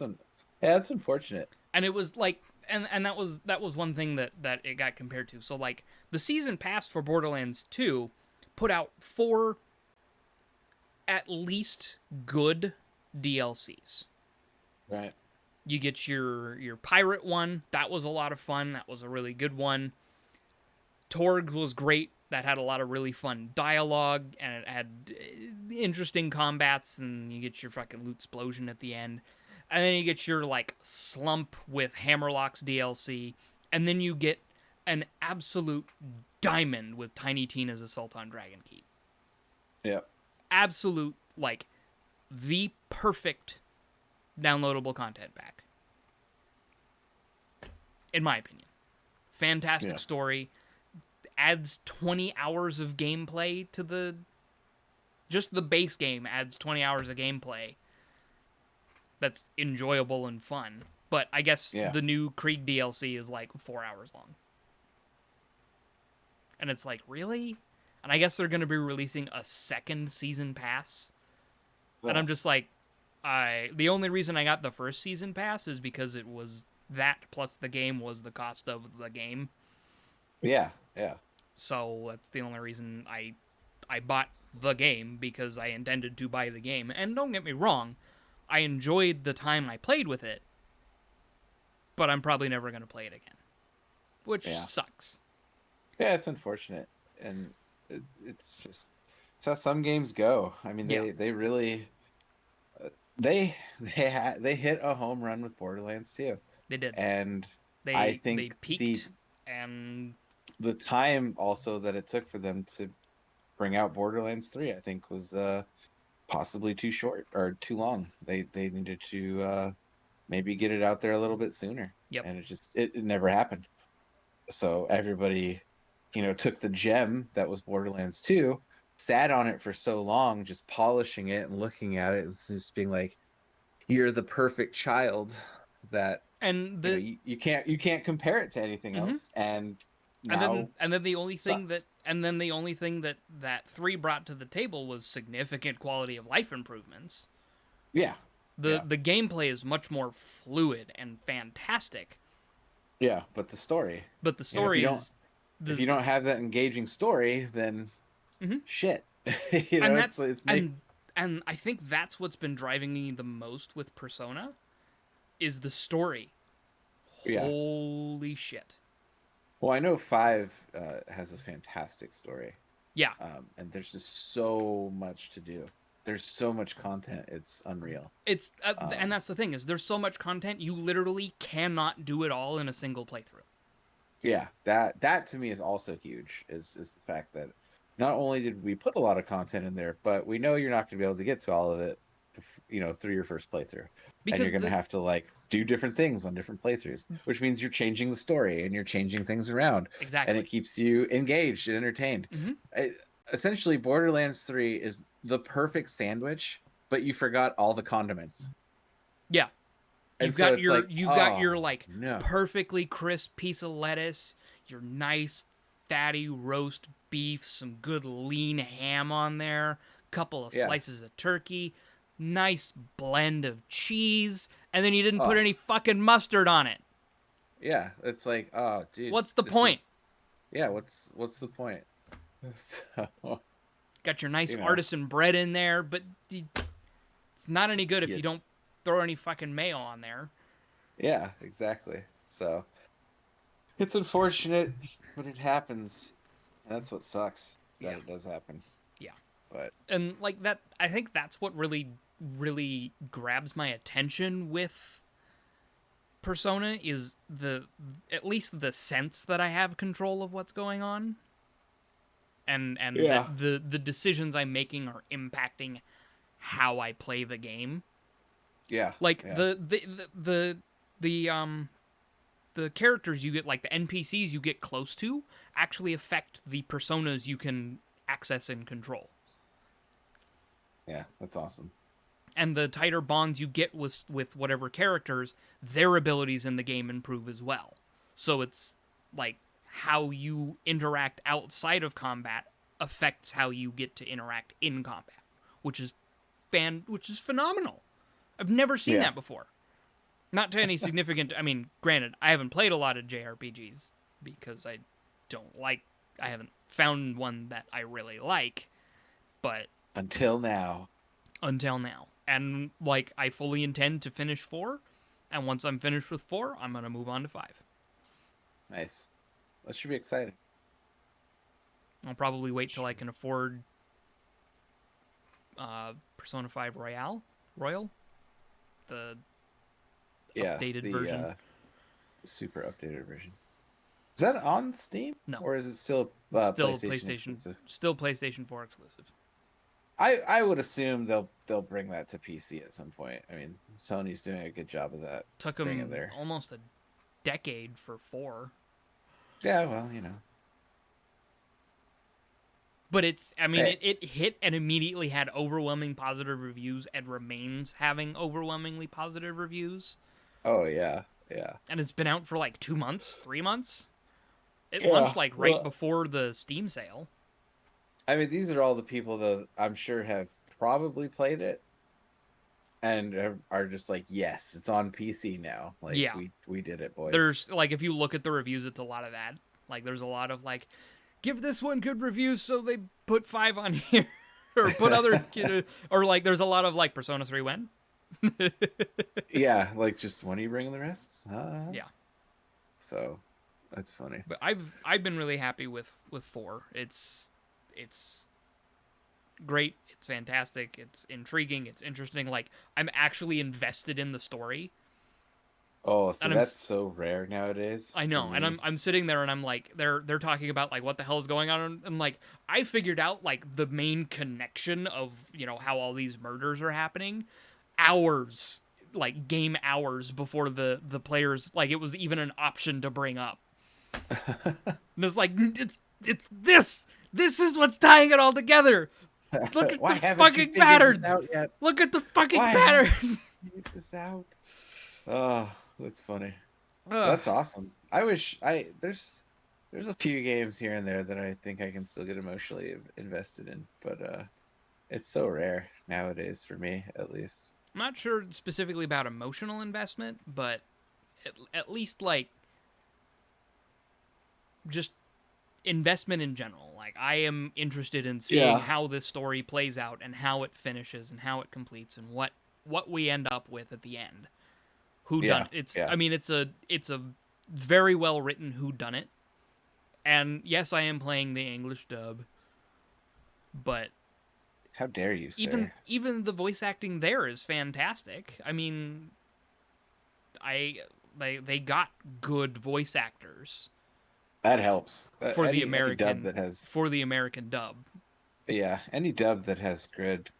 that's unfortunate. And it was like, and that was one thing that it got compared to. So like the season pass for Borderlands 2 put out four at least good DLCs. Right. You get your pirate one, that was a lot of fun. That was a really good one. Torg was great. That had a lot of really fun dialogue, and it had interesting combats, and you get your fucking loot explosion at the end. And then you get your like slump with Hammerlock's DLC, and then you get an absolute diamond with Tiny Tina's Assault on Dragon Keep. Yep. Absolute, like, the perfect downloadable content pack, in my opinion. Fantastic Yeah. story, adds 20 hours of gameplay to the just the base game adds 20 hours of gameplay that's enjoyable and fun. But I guess Yeah. the new Krieg DLC is like 4 hours long. And it's like, really? And I guess they're going to be releasing a second season pass. And I'm Oh. just like, the only reason I got the first season pass is because it was that plus the game was the cost of the game. Yeah. Yeah. So that's the only reason I bought the game, because I intended to buy the game. And don't get me wrong, I enjoyed the time I played with it, but I'm probably never going to play it again, which Yeah. sucks. Yeah, it's unfortunate, and it's just it's how some games go. I mean, Yeah, they really uh, they hit a home run with Borderlands 2, they did. and I They think peaked, and the time also that it took for them to bring out Borderlands 3, I think was possibly too short or too long. They needed to maybe get it out there a little bit sooner, yep. and it never happened. So everybody, took the gem that was Borderlands 2, sat on it for so long, just polishing it and looking at it and just being like, you're the perfect child that And the you can't compare it to anything mhm. else, and and now then and then the only thing that sucks. and then the only thing that 3 brought to the table was significant quality of life improvements. Yeah, The yeah, the gameplay is much more fluid and fantastic, yeah. But the story, but the you know, story is if the you don't have that engaging story, then mhm. shit. and It's that's make and I think that's what's been driving me the most with Persona is the story. yeah. Holy shit. Well, I know five has a fantastic story, Yeah, and there's just so much to do. There's so much content. It's unreal. it's and Um, that's the thing is there's so much content you literally cannot do it all in a single playthrough. yeah, that to me is also huge. Is the fact that not only did we put a lot of content in there, but we know you're not going to be able to get to all of it, through your first playthrough, and you're Because going to the have to like do different things on different playthroughs, which means you're changing the story and you're changing things around, and it exactly. keeps you engaged and entertained. Hmm. I, Essentially, Borderlands 3 is the perfect sandwich, but you forgot all the condiments, Yeah, and so it's like, you've got oh your like no, perfectly crisp piece of lettuce, your nice fatty roast beef, some good lean ham on there, couple of yeah, slices of turkey, nice blend of cheese, and then you didn't put oh any fucking mustard on it. yeah, it's like, oh dude, What's the this is point? yeah, what's the point? So, Got your nice you know, artisan bread in there, but it's not any good if yeah, you don't throw any fucking mayo on there. yeah, exactly. So it's unfortunate, but it happens. And that's what sucks, is that Yeah, it does happen. yeah. But And like that, I think that's what really grabs my attention with Persona is the at least the sense that I have control of what's going on, and that yeah, the decisions I'm making are impacting how I play the game. yeah, Like yeah, the the characters you get, like the NPCs you get close to, actually affect the personas you can access and control. yeah, that's awesome. And the tighter bonds you get with whatever characters, their abilities in the game improve as well. So it's like how you interact outside of combat affects how you get to interact in combat, which is which is phenomenal. I've never seen Yeah. that before. Not to any significant. I mean, granted, I haven't played a lot of JRPGs because I haven't found one that I really like, but Until now. until now. And like I fully intend to finish 4, and once I'm finished with 4, I'm going to move on to 5. Nice. That should be exciting. I'll probably wait till I can afford Persona 5 Royal, the Yeah, updated the version. super updated version. Is that on Steam No, or is it still it's PlayStation exclusive? still PlayStation 4 exclusive. I would assume they'll bring that to PC at some point. I mean, Sony's doing a good job of that, Took bringing them there. almost a decade for 4. Yeah, well, But it's, I mean, Hey, it hit and immediately had overwhelming positive reviews and remains having overwhelmingly positive reviews. oh yeah, yeah, And it's been out for like 2 months, 3 months. It launched yeah. like right Well, before the Steam sale. I mean, these are all the people that I'm sure have probably played it and are just like, yes, it's on PC now. Like Yeah. we did it, boys. There's like, if you look at the reviews, it's a lot of that. Like, there's a lot of like, give this one good reviews, so they put 5 on here. Or put other, or like, there's a lot of like, Persona 3 when? Yeah, like just when are you bringing the rest? Yeah. So that's funny. But I've been really happy with 4. It's great. It's fantastic. It's intriguing. It's interesting. Like I'm actually invested in the story, Oh, so and that's so rare nowadays I for know, and me. I'm sitting there and I'm like they're talking about like what the hell is going on, and like I figured out like the main connection of how all these murders are happening, hours like game hours before the players like it was even an option to bring up. And it's like it's this. This is what's tying it all together. Look at Why the haven't you fucking figured this patterns. out yet? Look at the fucking Why have patterns. Get this out. Oh, that's funny. Ugh. That's awesome. I wish I there's a few games here and there that I think I can still get emotionally invested in, but it's so rare nowadays for me, at least. I'm not sure specifically about emotional investment, but at least like just investment in general. Like I am interested in seeing Yeah. how this story plays out and how it finishes and how it completes and what we end up with at the end. Who done Yeah. it's Yeah. I mean it's a very well written who done it. And yes, I am playing the English dub, but How dare you, even sir? even the voice acting there is fantastic. I mean, I they got good voice actors That helps. for the Any dub American that has dub. yeah, any dub that has good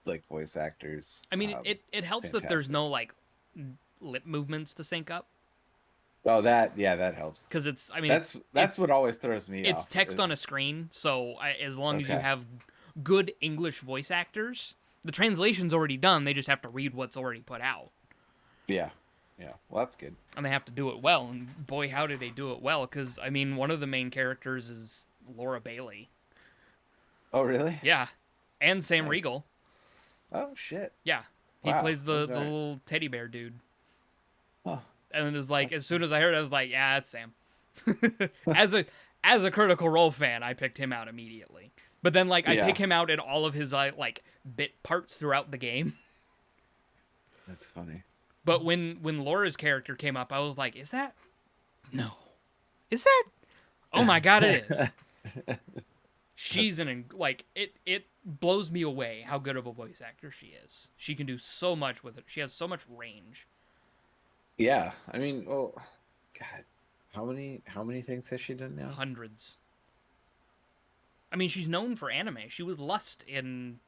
like voice actors, I mean, it it's helps that there's fantastic. no like lip movements to sync up Oh, that yeah, that helps. because it's I mean That's what always throws me it's off. text on a Is screen, so as long as you okay. have good English voice actors, the translation's already done. They just have to read what's already put out. Yeah. Yeah. Well, that's good. And they have to do it well. And boy, how did they do it well? Because I mean, one of the main characters is Laura Bailey. Oh, really? Yeah, and Sam Nice. Riegel. Oh, shit. Yeah, he Wow. plays Those the are little teddy bear dude. oh, And it was like, that's as soon as I heard it, I was like, yeah, it's Sam. as a as a Critical Role fan, I picked him out immediately. But then like I pick yeah. him out in all of his like bit parts throughout the game. That's funny. But when Laura's character came up, I was like, is that no? Is that? Oh my god, it is. She's That's an like it blows me away how good of a voice actor she is. She can do so much with it. She has so much range. yeah. I mean, well, God, how many things has she done now? Hundreds. I mean, she's known for anime. She was Lust Yeah. in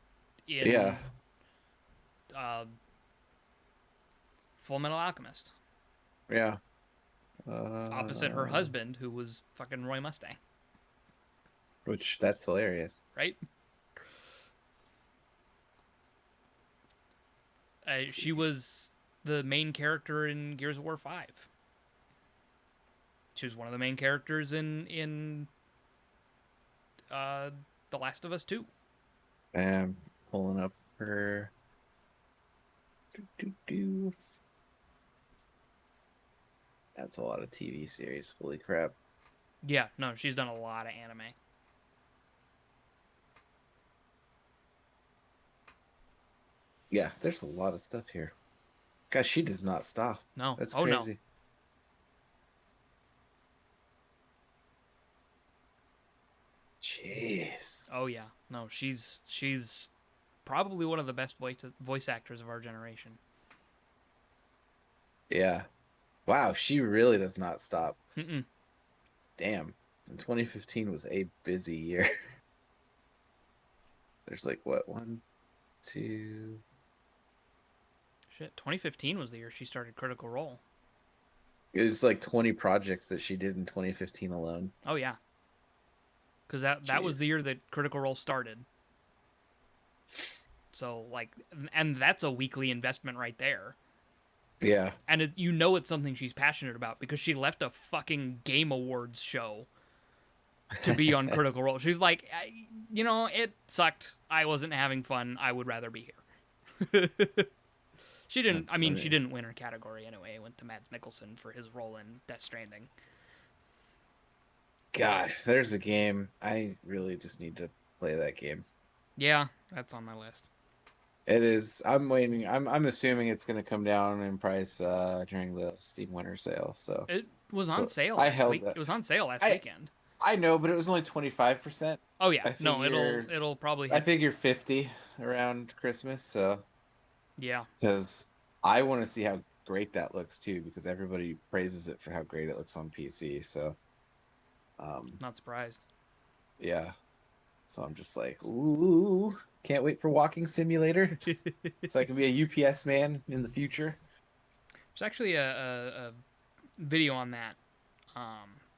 uh, Full Metal Alchemist, Yeah. opposite her Uh, husband, who was fucking Roy Mustang, which that's hilarious. right? Let's She see. was the main character in Gears of War 5. She was one of the main characters in uh, The Last of Us 2. I'm pulling up her. Do. That's a lot of TV series. Holy crap. Yeah, no, she's done a lot of anime. Yeah, there's a lot of stuff here. Gosh, she does not stop. No, That's oh no, crazy. Jeez. oh yeah, no, she's probably one of the best voice actors of our generation. Yeah. Wow, she really does not stop. Mm-mm. Damn. And 2015 was a busy year. There's like what, one, two. Shit, 2015 was the year she started Critical Role. It was like 20 projects that she did in 2015 alone. Oh yeah, because that was the Jeez. year that Critical Role started. So like, and that's a weekly investment right there. Yeah. And you know it's something she's passionate about because she left a fucking Game Awards show to be on Critical Role. She's like, you know, it sucked. I wasn't having fun. I would rather be here. She didn't. That's I mean, she funny. didn't win her category anyway. It went to Mads Mikkelsen for his role in Death Stranding. God, there's a game. I really just need to play that game. Yeah, that's on my list. It is. I'm waiting. I'm assuming it's going to come down in price during the Steam Winter Sale. So, It was on so sale I last held week. that. It was on sale last I weekend. I know, but it was only 25%. Oh yeah, I no, figure it'll probably I hit. figure 50 around Christmas. So Yeah, because I want to see how great that looks too, because everybody praises it for how great it looks on PC. So, um, not surprised. yeah. So I'm just like, ooh, can't wait for Walking Simulator, so I can be a UPS man in the future. There's actually a video on that.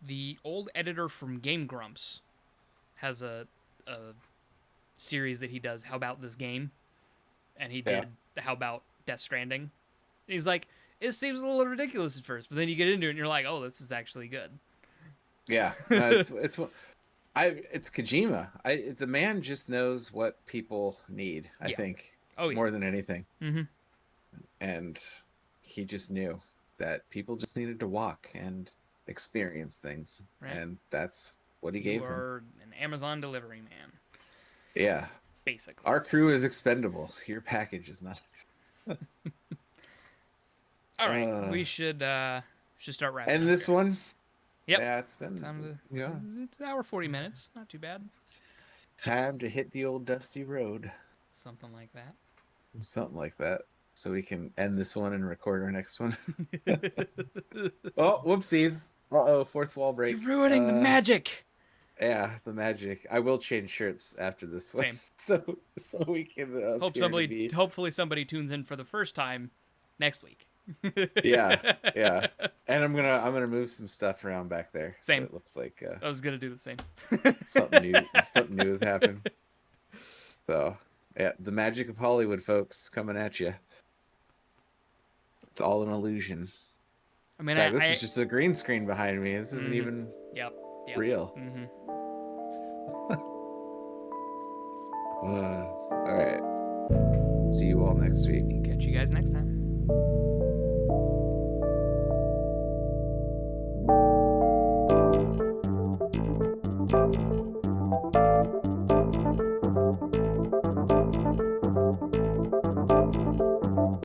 The old editor from Game Grumps has a series that he does. How about this game? And he Yeah. did How about Death Stranding? he's like, it seems a little ridiculous at first, but then you get into it and you're like, oh, this is actually good. Yeah, no, it's Kojima. The man just knows what people need. I Yeah. think Oh yeah. more than anything, Mm-hmm. and he just knew that people just needed to walk and experience things, Right. and that's what he You gave them. are an Amazon delivery man, Yeah, basically. our crew is expendable. Your package is not. All right, we should start wrapping. And up this here. one. Yep. Yeah, it's been Time to. yeah. It's an hour 40 minutes. Not too bad. Time to hit the old dusty road. Something like that. Something like that. So we can end this one and record our next one. Oh, whoopsies. Uh-oh, fourth wall break. You're ruining the magic. Yeah, the magic. I will change shirts after this one. Same. So we can Hopefully somebody tunes in for the first time next week. Yeah. And I'm gonna move some stuff around back there. Same. So it looks like I was gonna do the same. something new has happened. So yeah, the magic of Hollywood, folks, coming at you. It's all an illusion. I mean, this is just a green screen behind me. This isn't even Yep. real. Mm-hmm. All right. See you all next week. Catch you guys next time.